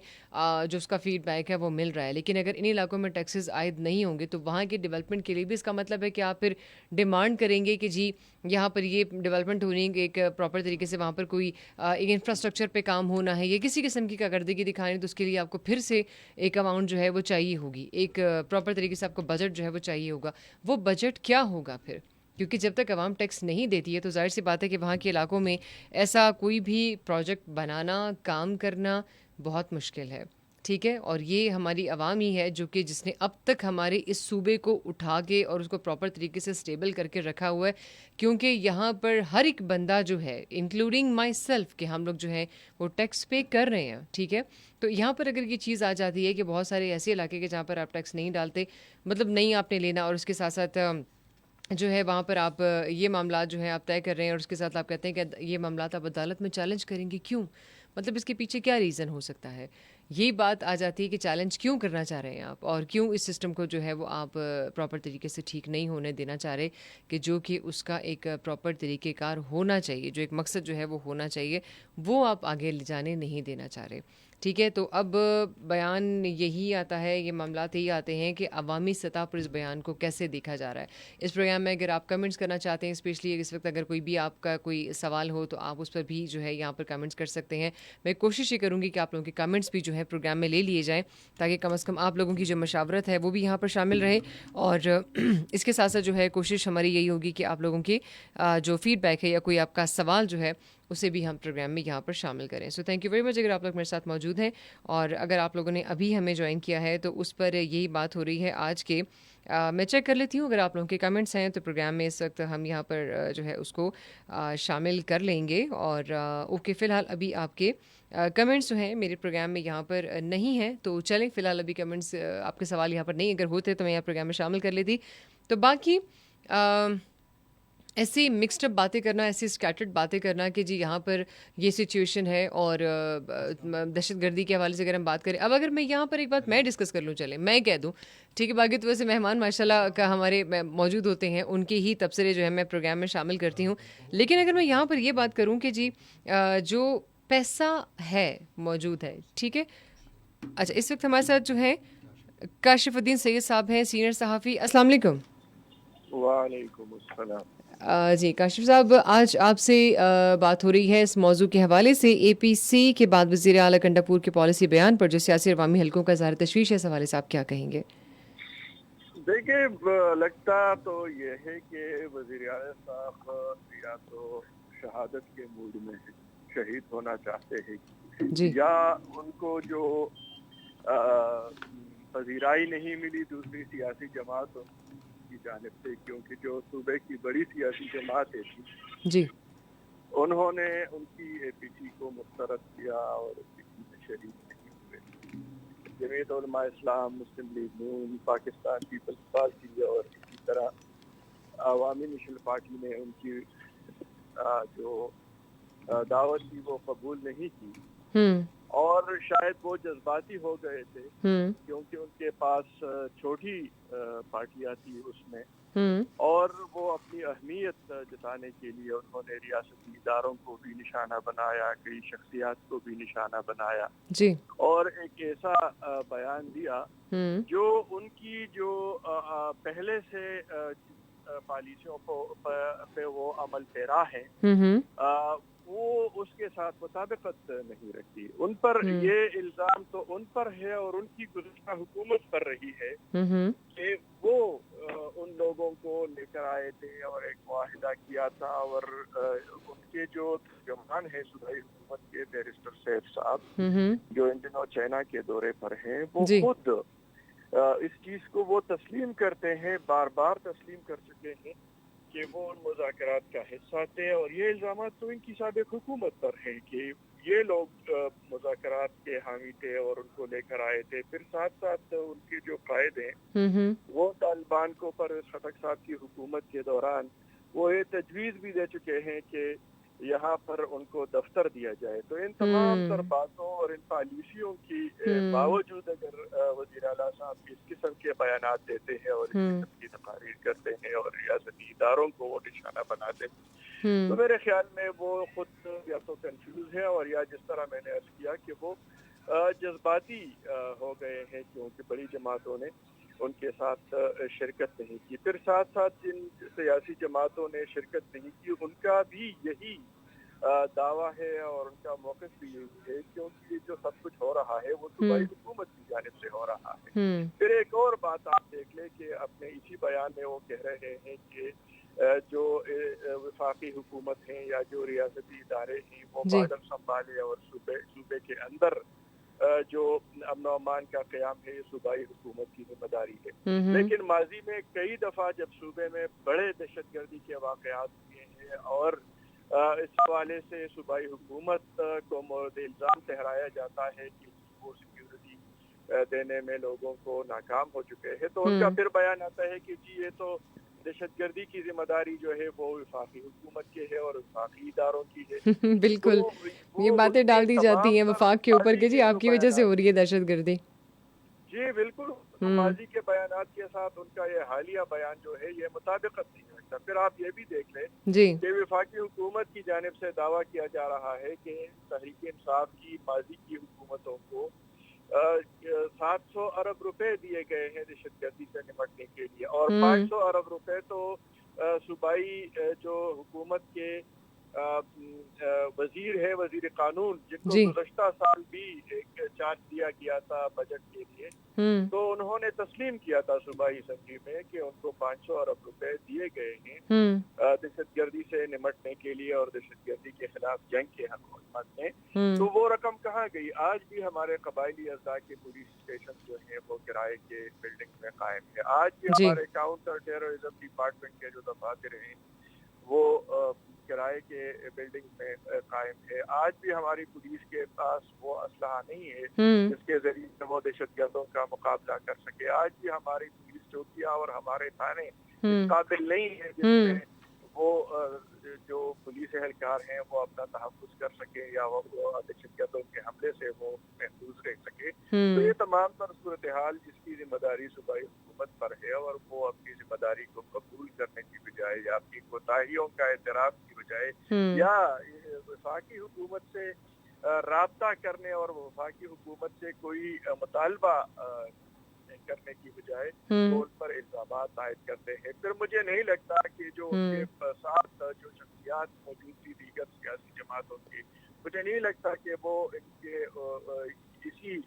جو اس کا فیڈ بیک ہے وہ مل رہا ہے, لیکن اگر انہی علاقوں میں ٹیکسز عائد نہیں ہوں گے تو وہاں کے ڈیولپمنٹ کے لیے بھی اس کا مطلب ہے کہ آپ پھر ڈیمانڈ کریں گے کہ جی یہاں پر یہ ڈیولپمنٹ ہونی ہے, ایک پراپر طریقے سے وہاں پر کوئی ایک انفراسٹرکچر پہ کام ہونا ہے, یا کسی قسم کی کارکردگی دکھانی, تو اس کے لیے آپ کو پھر سے ایک اماؤنٹ جو ہے وہ چاہیے ہوگی, ایک پراپر طریقے سے آپ کو بجٹ جو ہے وہ چاہیے ہوگا. وہ بجٹ کیا ہوگا پھر, کیونکہ جب تک عوام ٹیکس نہیں دیتی ہے تو ظاہر سی بات ہے کہ وہاں کے علاقوں میں ایسا کوئی بھی پروجیکٹ بنانا, کام کرنا بہت مشکل ہے, ٹھیک ہے. اور یہ ہماری عوام ہی ہے جو کہ جس نے اب تک ہمارے اس صوبے کو اٹھا کے اور اس کو پراپر طریقے سے اسٹیبل کر کے رکھا ہوا ہے, کیونکہ یہاں پر ہر ایک بندہ جو ہے انکلوڈنگ مائی سیلف کہ ہم لوگ جو ہیں وہ ٹیکس پے کر رہے ہیں, ٹھیک ہے. تو یہاں پر اگر یہ چیز آ جاتی ہے کہ بہت سارے ایسے علاقے کے جہاں پر آپ ٹیکس نہیں ڈالتے, مطلب نہیں آپ نے لینا, اور اس کے ساتھ ساتھ جو ہے وہاں پر آپ یہ معاملات جو ہیں آپ طے کر رہے ہیں, اور اس کے ساتھ آپ کہتے ہیں کہ یہ معاملات آپ عدالت میں چیلنج کریں گے, کیوں, مطلب اس کے پیچھے کیا ریزن ہو سکتا ہے. یہی بات آ جاتی ہے کہ چیلنج کیوں کرنا چاہ رہے ہیں آپ, اور کیوں اس سسٹم کو جو ہے وہ آپ پراپر طریقے سے ٹھیک نہیں ہونے دینا چاہ رہے, کہ جو کہ اس کا ایک پراپر طریقہ کار ہونا چاہیے, جو ایک مقصد جو ہے وہ ہونا چاہیے, وہ آپ آگے لے جانے نہیں دینا چاہ رہے, ٹھیک ہے. تو اب بیان یہی آتا ہے, یہ معاملات یہی آتے ہیں کہ عوامی سطح پر اس بیان کو کیسے دیکھا جا رہا ہے. اس پروگرام میں اگر آپ کمنٹس کرنا چاہتے ہیں, اسپیشلی اس وقت اگر کوئی بھی آپ کا کوئی سوال ہو تو آپ اس پر بھی جو ہے یہاں پر کمنٹس کر سکتے ہیں. میں کوشش یہ کروں گی کہ آپ لوگوں کے کمنٹس بھی جو ہے پروگرام میں لے لیے جائیں, تاکہ کم از کم آپ لوگوں کی جو مشاورت ہے وہ بھی یہاں پر شامل رہے. اور اس کے ساتھ ساتھ جو ہے کوشش ہماری یہی ہوگی کہ آپ لوگوں کی جو فیڈ بیک ہے یا کوئی آپ کا سوال جو ہے اسے بھی ہم پروگرام میں یہاں پر شامل کریں. So thank you very much اگر آپ لوگ میرے ساتھ موجود ہیں, اور اگر آپ لوگوں نے ابھی ہمیں جوائن کیا ہے تو اس پر یہی بات ہو رہی ہے آج کے. میں چیک کر لیتی ہوں اگر آپ لوگوں کے کمنٹس ہیں تو پروگرام میں اس وقت ہم یہاں پر جو ہے اس کو شامل کر لیں گے. اور اوکے, فی الحال ابھی آپ کے کمنٹس جو ہیں میرے پروگرام میں یہاں پر نہیں ہیں, تو چلیں فی الحال ابھی کمنٹس آپ کے سوال یہاں پر نہیں, اگر ہوتے تو میں یہاں پروگرام میں شامل کر لیتی. تو باقی ایسی مکسڈ اپ باتیں کرنا، ایسی اسکیٹرڈ باتیں کرنا کہ جی یہاں پر یہ سچویشن ہے اور دہشت گردی کے حوالے سے اگر ہم بات کریں، اب اگر میں یہاں پر ایک بات میں ڈسکس کر لوں، چلیں میں کہہ دوں ٹھیک ہے، باقی تو ویسے مہمان ماشاء اللہ کا ہمارے موجود ہوتے ہیں، ان کے ہی تبصرے جو ہے میں پروگرام میں شامل کرتی ہوں، لیکن اگر میں یہاں پر یہ بات کروں کہ جی جو پیسہ ہے موجود ہے، ٹھیک ہے، اچھا اس وقت ہمارے ساتھ جو ہے کاشف الدین سید صاحب ہیں، سینئر صحافی. السلام علیکم. وعلیکم السلام. جی کاشف صاحب، آج آپ سے بات ہو رہی ہے اس موضوع کے حوالے سے، اے پی سی کے بعد وزیر اعلیٰ کنڈاپور کے پالیسی بیان پر جو سیاسی عوامی حلقوں کا اظہار تشویش ہے، اس حوالے سے آپ کیا کہیں گے؟ دیکھیں، لگتا تو یہ ہے کہ وزیر اعلیٰ صاحب یا تو شہادت کے موڈ میں ہے، شہید ہونا چاہتے ہیں جی یا ان کو جو پذیرائی نہیں ملی دوسری سیاسی جماعتوں کی جانب سے، کیونکہ جو صوبے کی بڑی سیاسی جماعتیں تھی جی انہوں نے ان کی اے پی سی کو مسترد کیا اور اے پی سی میں شریک نہیں ہوئے. جمعیت علماء اسلام، مسلم لیگ نون، پاکستان پیپلز پارٹی اور اسی طرح عوامی نیشنل پارٹی نے ان کی جو دعوت تھی وہ قبول نہیں کی، اور شاید وہ جذباتی ہو گئے تھے کیونکہ ان کے پاس چھوٹی پارٹیاں تھی اس میں، اور وہ اپنی اہمیت جتانے کے لیے انہوں نے ریاستی اداروں کو بھی نشانہ بنایا، کئی شخصیات کو بھی نشانہ بنایا، جی اور ایک ایسا بیان دیا جو ان کی جو پہلے سے پالیسیوں پہ وہ عمل پیرا ہے وہ اس کے ساتھ مطابقت نہیں رکھتی. ان پر یہ الزام تو ان پر ہے اور ان کی گزشتہ حکومت پر رہی ہے کہ وہ ان لوگوں کو لے کر آئے تھے اور ایک معاہدہ کیا تھا، اور ان کے جو ترجمان ہیں صوبائی حکومت کے بیرسٹر سیف صاحب جو ان دنوں چائنا کے دورے پر ہیں، وہ خود اس چیز کو وہ تسلیم کرتے ہیں، بار بار تسلیم کر چکے ہیں کہ وہ ان مذاکرات کا حصہ تھے، اور یہ الزامات تو ان کی سابق حکومت پر ہیں کہ یہ لوگ مذاکرات کے حامی تھے اور ان کو لے کر آئے تھے. پھر ساتھ ساتھ ان کے جو قائد ہیں وہ طالبان کو پرویز خٹک صاحب کی حکومت کے دوران وہ یہ تجویز بھی دے چکے ہیں کہ یہاں پر ان کو دفتر دیا جائے. تو ان تمام تر باتوں اور ان پالیسیوں کی باوجود اگر وزیر اعلیٰ صاحب اس قسم کے بیانات دیتے ہیں اور اس قسم کی تقاریر کرتے ہیں اور ریاستی اداروں کو وہ نشانہ بناتے ہیں، تو میرے خیال میں وہ خود یا تو کنفیوز ہے، اور یا جس طرح میں نے عرض کیا کہ وہ جذباتی ہو گئے ہیں کیونکہ بڑی جماعتوں نے ان کے ساتھ شرکت نہیں کی. پھر ساتھ ساتھ جن سیاسی جماعتوں نے شرکت نہیں کی ان کا بھی یہی دعویٰ ہے اور ان کا موقف بھی یہی ہے، کیونکہ جو سب کچھ ہو رہا ہے وہ صوبائی حکومت کی جانب سے ہو رہا ہے. پھر ایک اور بات آپ دیکھ لیں کہ اپنے اسی بیان میں وہ کہہ رہے ہیں کہ جو وفاقی حکومت ہیں یا جو ریاستی ادارے ہیں وہ بارڈر سنبھالے، اور صوبے کے اندر جو امن و امان کا قیام ہے یہ صوبائی حکومت کی ذمہ داری ہے. لیکن ماضی میں کئی دفعہ جب صوبے میں بڑے دہشت گردی کے واقعات ہوئے ہیں اور اس حوالے سے صوبائی حکومت کو مورد الزام ٹھہرایا جاتا ہے کہ وہ سیکیورٹی دینے میں لوگوں کو ناکام ہو چکے ہیں، تو ان کا پھر بیان آتا ہے کہ جی یہ تو دہشت گردی کی ذمہ داری جو ہے وہ وفاقی حکومت کی ہے اور وفاقی اداروں کی ہے. بالکل یہ باتیں ڈال دی جاتی ہیں وفاق کے اوپر کہ جی آپ کی وجہ سے ہو رہی ہے دہشت گردی. جی بالکل، ماضی کے بیانات کے ساتھ ان کا یہ حالیہ بیان جو ہے یہ مطابقت نہیں رکھتا. پھر آپ یہ بھی دیکھ لیں کہ وفاقی حکومت کی جانب سے دعویٰ کیا جا رہا ہے کہ تحریک انصاف کی ماضی کی حکومتوں کو 700 ارب روپے دیے گئے ہیں دہشت گردی سے نمٹنے کے لیے، اور 500 ارب روپے تو صوبائی جو حکومت کے وزیر ہے، وزیر قانون، جن کو گزشتہ سال بھی ایک چارج دیا گیا تھا بجٹ کے لیے، تو انہوں نے تسلیم کیا تھا صوبائی اسمبلی میں کہ ان کو 500 ارب روپے دیے گئے ہیں دہشت گردی سے نمٹنے کے لیے اور دہشت گردی کے خلاف جنگ کے حکومت میں. تو وہ رقم کہاں گئی؟ آج بھی ہمارے قبائلی اضلاع کے پولیس اسٹیشن جو ہیں وہ کرائے کے بلڈنگ میں قائم ہے. آج بھی ہمارے کاؤنٹر ٹیررزم ڈپارٹمنٹ کے جو دفاتر ہیں وہ کرائے کے بلڈنگ میں قائم ہے. آج بھی ہماری پولیس کے پاس وہ اسلحہ نہیں ہے جس کے ذریعے سے وہ دہشت گردوں کا مقابلہ کر سکے. آج بھی ہماری پولیس چوکیاں اور ہمارے تھانے قابل نہیں ہے جس میں وہ جو پولیس اہلکار ہیں وہ اپنا تحفظ کر سکیں یا وہ دہشتگردوں کے حملے سے وہ محفوظ رہ سکے. تو یہ تمام تر صورتحال جس کی ذمہ داری صوبائی حکومت پر ہے اور وہ اپنی ذمہ داری کو قبول کرنے کی بجائے یا اپنی کوتاہیوں کا اعتراف کی بجائے یا وفاقی حکومت سے رابطہ کرنے اور وفاقی حکومت سے کوئی مطالبہ کرنے کی بجائے وہ ان پر الزامات عائد کرتے ہیں. پھر مجھے نہیں لگتا کہ جو ان کے ساتھ جو شخصیات موجود تھی دیگر سیاسی جماعتوں کی, مجھے نہیں لگتا کہ وہ ان کے اسی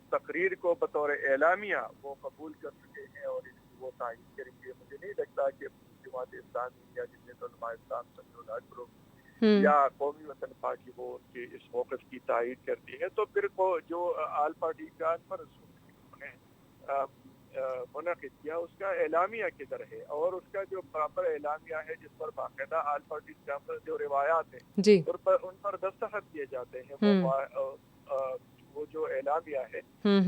تقریر کو بطور اعلامیہ وہ قبول کر چکے ہیں اور اس کی وہ تائید کریں گے. مجھے نہیں لگتا کہ جماعت اسلامی یا جمعیت علماء اسلام سنجو گروپ یا قومی وطن پارٹی وہ ان کے اس موقف کی تائید کرتی ہے. تو پھر وہ جو آل پارٹی کانفرنس منعقد کیا اس کا اعلامیہ کدھر ہے اور اس کا جو پراپر اعلامیہ ہے جس پر باقاعدہ آل پارٹی کانفرنس جو روایات ہیں ان پر دستخط کیے جاتے ہیں وہ جو اعلامیہ ہے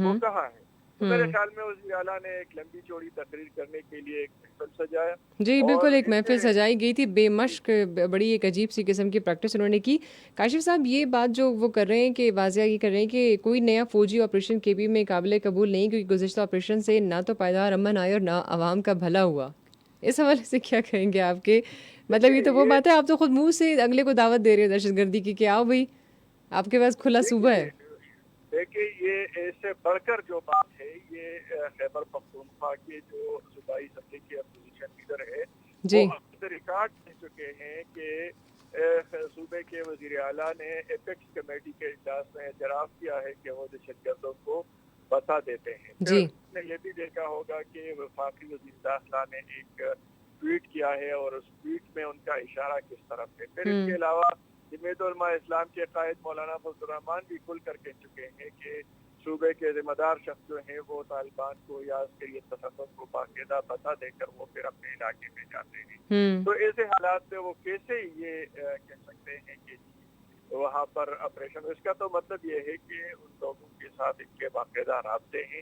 وہ کہاں ہے؟ تو میرے خیال میں وزیر اعلیٰ نے ایک لمبی چوڑی تقریر کرنے کے لیے ایک محفل سجایا. جی بالکل, ایک محفل سجائی گئی تھی بے مشق, بڑی ایک عجیب سی قسم کی پریکٹس انہوں نے کی. کاشف صاحب یہ بات جو وہ کر رہے ہیں کہ واضح یہ کر رہے ہیں کہ کوئی نیا فوجی آپریشن کے بھی میں قابل قبول نہیں, کیونکہ گزشتہ آپریشن سے نہ تو پائیدار امن آئے اور نہ عوام کا بھلا ہوا. اس حوالے سے کیا کہیں گے آپ کے؟ مطلب یہ تو وہ بات ہے, آپ تو خود منہ سے اگلے کو دعوت دے رہے ہیں دہشت گردی کی کہ آؤ بھائی آپ کے پاس کھلا صوبہ ہے. دیکھیے یہ اس سے بڑھ کر جو بات ہے یہ خیبر پختونخوا کے جو صوبائی اسمبلی کے اپوزیشن لیڈر ہے وہ ریکارڈ کر چکے ہیں کہ صوبے کے وزیر اعلیٰ نے ایپیکس کمیٹی کے اجلاس میں اعتراف کیا ہے کہ وہ دہشت گردوں کو بتا دیتے ہیں. پھر آپ نے یہ بھی دیکھا ہوگا کہ وفاقی وزیر داخلہ نے ایک ٹویٹ کیا ہے اور اس ٹویٹ میں ان کا اشارہ کس طرف ہے. پھر اس کے علاوہ جمعیت علماء اسلام کے قائد مولانا فضل الرحمان بھی کھل کر کہہ چکے ہیں کہ صوبے کے ذمہ دار شخص جو ہیں وہ طالبان کو یا عسکری تصرف کو باقاعدہ پتہ دے کر وہ پھر اپنے علاقے میں جاتے ہیں. تو ایسے حالات میں وہ کیسے یہ کہہ سکتے ہیں کہ وہاں پر آپریشن, اس کا تو مطلب یہ ہے کہ ان لوگوں کے ساتھ ان کے باقاعدہ رابطے ہیں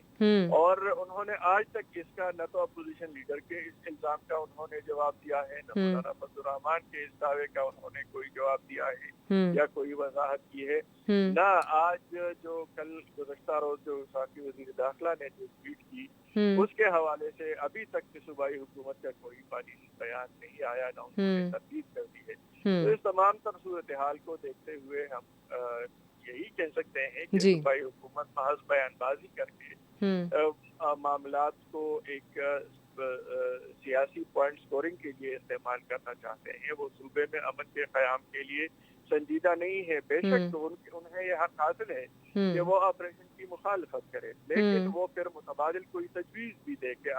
اور انہوں نے آج تک اس کا نہ تو اپوزیشن لیڈر کے اس الزام کا انہوں نے جواب دیا ہے, نہ مولانا فضل الرحمان کے اس دعوے کا انہوں نے کوئی جواب دیا ہے یا کوئی وضاحت کی ہے, نہ آج جو کل گزشتہ روز جو وفاقی وزیر داخلہ نے جو ٹویٹ کی اس کے حوالے سے ابھی تک صوبائی حکومت کا کوئی پالیسی بیان نہیں آیا, نہ انہوں نے تردید کر دی ہے. تو اس تمام تر صورتحال کو دیکھتے ہوئے ہم یہی کہہ سکتے ہیں کہ صوبائی حکومت محض بیان بازی کر کے معاملات کو ایک سیاسی پوائنٹ سکورنگ کے لیے استعمال کرنا چاہتے ہیں. وہ صوبے میں امن کے قیام کے لیے سنجیدہ نہیں ہے. بے شک انہیں یہ حق حاصل ہے کہ وہ آپریشن کی مخالفت کرے, لیکن وہ پھر متبادل کوئی تجویز بھی دے کہ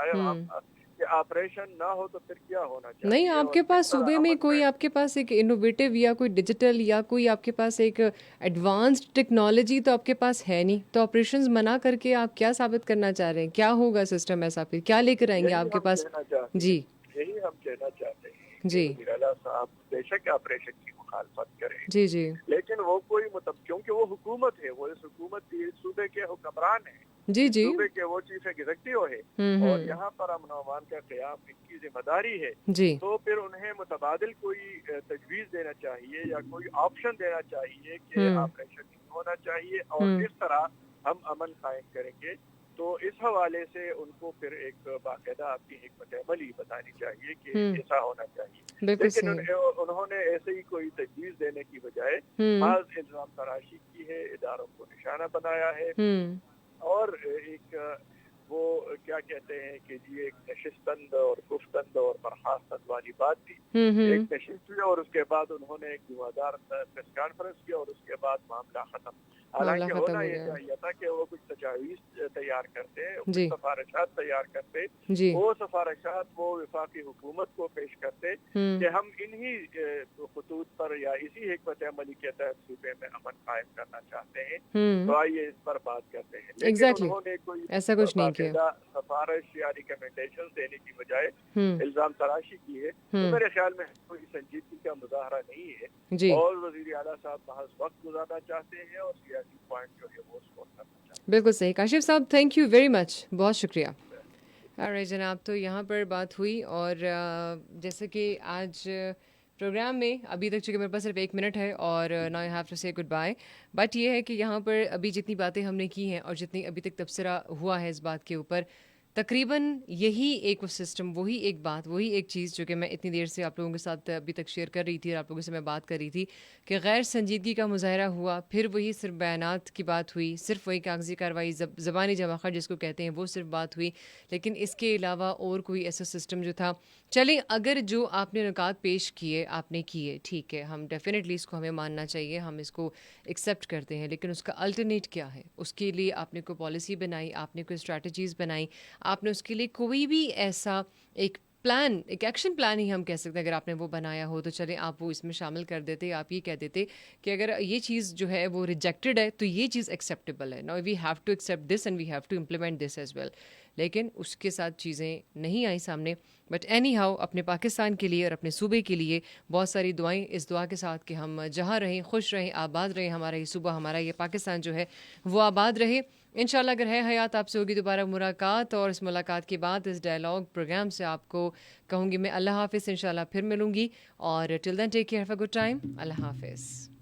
کہ آپریشن نہ ہو تو پھر کیا ہونا چاہیے. نہیں, آپ کے پاس صوبے میں کوئی آپ کے پاس ایک انوویٹو یا کوئی ڈیجیٹل یا کوئی آپ کے پاس ایک ایڈوانسڈ ٹیکنالوجی تو آپ کے پاس ہے نہیں, تو آپریشنز منع کر کے آپ کیا ثابت کرنا چاہ رہے ہیں؟ کیا ہوگا سسٹم ایسا, پھر کیا لے کر آئیں گے آپ کے پاس؟ جی یہی ہم کہنا چاہتے ہیں جی وزیر اعلیٰ صاحب بے شک آپریشن کی مخالفت کریں جی جی, لیکن وہ کوئی کیونکہ وہ حکومت ہے, وہ اس حکومت کی صوبے کے حکمران ہیں, جی جی, صوبے کے وہ چیف ایگزیکٹو ہے اور یہاں پر امن و امان کا قیام ان کی ذمہ داری ہے. تو پھر انہیں متبادل کوئی تجویز دینا چاہیے یا کوئی آپشن دینا چاہیے کہ آپریشن نہیں ہونا چاہیے اور اس طرح ہم امن قائم کریں گے. تو اس حوالے سے ان کو پھر ایک باقاعدہ اپنی حکمت عملی بتانی چاہیے کہ ایسا ہونا چاہیے. لیکن انہوں نے ایسے ہی کوئی تجویز دینے کی بجائے بعض الزام تراشی کی ہے, اداروں کو نشانہ بنایا ہے اور ایک وہ کیا کہتے ہیں کہ جی ایک نشستند اور گفتند اور برخاستند والی بات تھی. ایک نشست ہوئی اور اس کے بعد انہوں نے ایک دعوادار پریس کانفرنس کیا اور اس کے بعد معاملہ ختم. حالانکہ ہونا یہ چاہیے تھا کہ وہ کچھ تجاویز تیار کرتے, کچھ سفارشات تیار کرتے, وہ سفارشات وہ وفاقی حکومت کو پیش کرتے کہ ہم انہی خطوط پر یا اسی حکمت عملی کے تحت صوبے میں امن قائم کرنا چاہتے ہیں, تو آئیے اس پر بات کرتے ہیں. لیکن انہوں نے کوئی ایسا کچھ نہیں کیا, سفارش یا ریکمنڈیشن دینے کی بجائے الزام تراشی کی ہے. تو میرے خیال میں کوئی سنجیدگی کا مظاہرہ نہیں ہے اور وزیر اعلیٰ صاحب محض وقت گزارنا چاہتے ہیں اور پوائنٹ جو ہے وہ اسکور کرنا چاہتے ہیں. بالکل صحیح. کاشف صاحب تھینک یو ویری مچ, بہت شکریہ. ارے جناب، تو یہاں پر بات ہوئی، اور جیسے کہ آج پروگرام میں ابھی تک چونکہ میرے پاس صرف 1 منٹ ہے اور ناؤ یو ہیو ٹو سے گڈ بائی، بٹ یہ ہے کہ یہاں پر ابھی جتنی باتیں ہم نے کی ہیں اور جتنی ابھی تک تبصرہ ہوا ہے اس بات کے اوپر، تقریباً یہی ایک وہ سسٹم، وہی ایک بات، وہی ایک چیز جو کہ میں اتنی دیر سے آپ لوگوں کے ساتھ ابھی تک شیئر کر رہی تھی اور آپ لوگوں سے میں بات کر رہی تھی کہ غیر سنجیدگی کا مظاہرہ ہوا، پھر وہی صرف بیانات کی بات ہوئی، صرف وہی کاغذی کارروائی، زبانی جماخت جس کو کہتے ہیں، وہ صرف بات ہوئی، لیکن اس کے علاوہ اور کوئی ایسا سسٹم جو تھا، چلیں اگر جو آپ نے نکات پیش کیے آپ نے کیے، ٹھیک ہے، ہم ڈیفینیٹلی اس کو ہمیں ماننا چاہیے، ہم اس کو ایکسیپٹ کرتے ہیں، لیکن اس کا الٹرنیٹ کیا ہے؟ اس کے لیے آپ نے کوئی پالیسی بنائی، آپ نے کوئی اسٹریٹجیز بنائی، آپ نے اس کے لیے کوئی بھی ایسا ایک پلان، ایک ایکشن پلان ہی ہم کہہ سکتے ہیں، اگر آپ نے وہ بنایا ہو تو چلیں آپ وہ اس میں شامل کر دیتے، آپ یہ کہہ دیتے کہ اگر یہ چیز جو ہے وہ ریجیکٹڈ ہے تو یہ چیز ایکسیپٹیبل ہے، now we have to accept this and we have to implement this as well, لیکن اس کے ساتھ چیزیں نہیں آئیں سامنے. بٹ اینی ہاؤ اپنے پاکستان کے لیے اور اپنے صوبے کے لیے بہت ساری دعائیں، اس دعا کے ساتھ کہ ہم جہاں رہیں خوش رہیں، آباد رہیں، ہمارا یہ صوبہ، ہمارا یہ پاکستان جو ہے وہ آباد رہے. انشاءاللہ اگر ہے حیات آپ سے ہوگی دوبارہ ملاقات، اور اس ملاقات کے بعد اس ڈائلاگ پروگرام سے آپ کو کہوں گی میں اللہ حافظ، انشاءاللہ پھر ملوں گی، اور till then take care, have a good time, اللہ حافظ.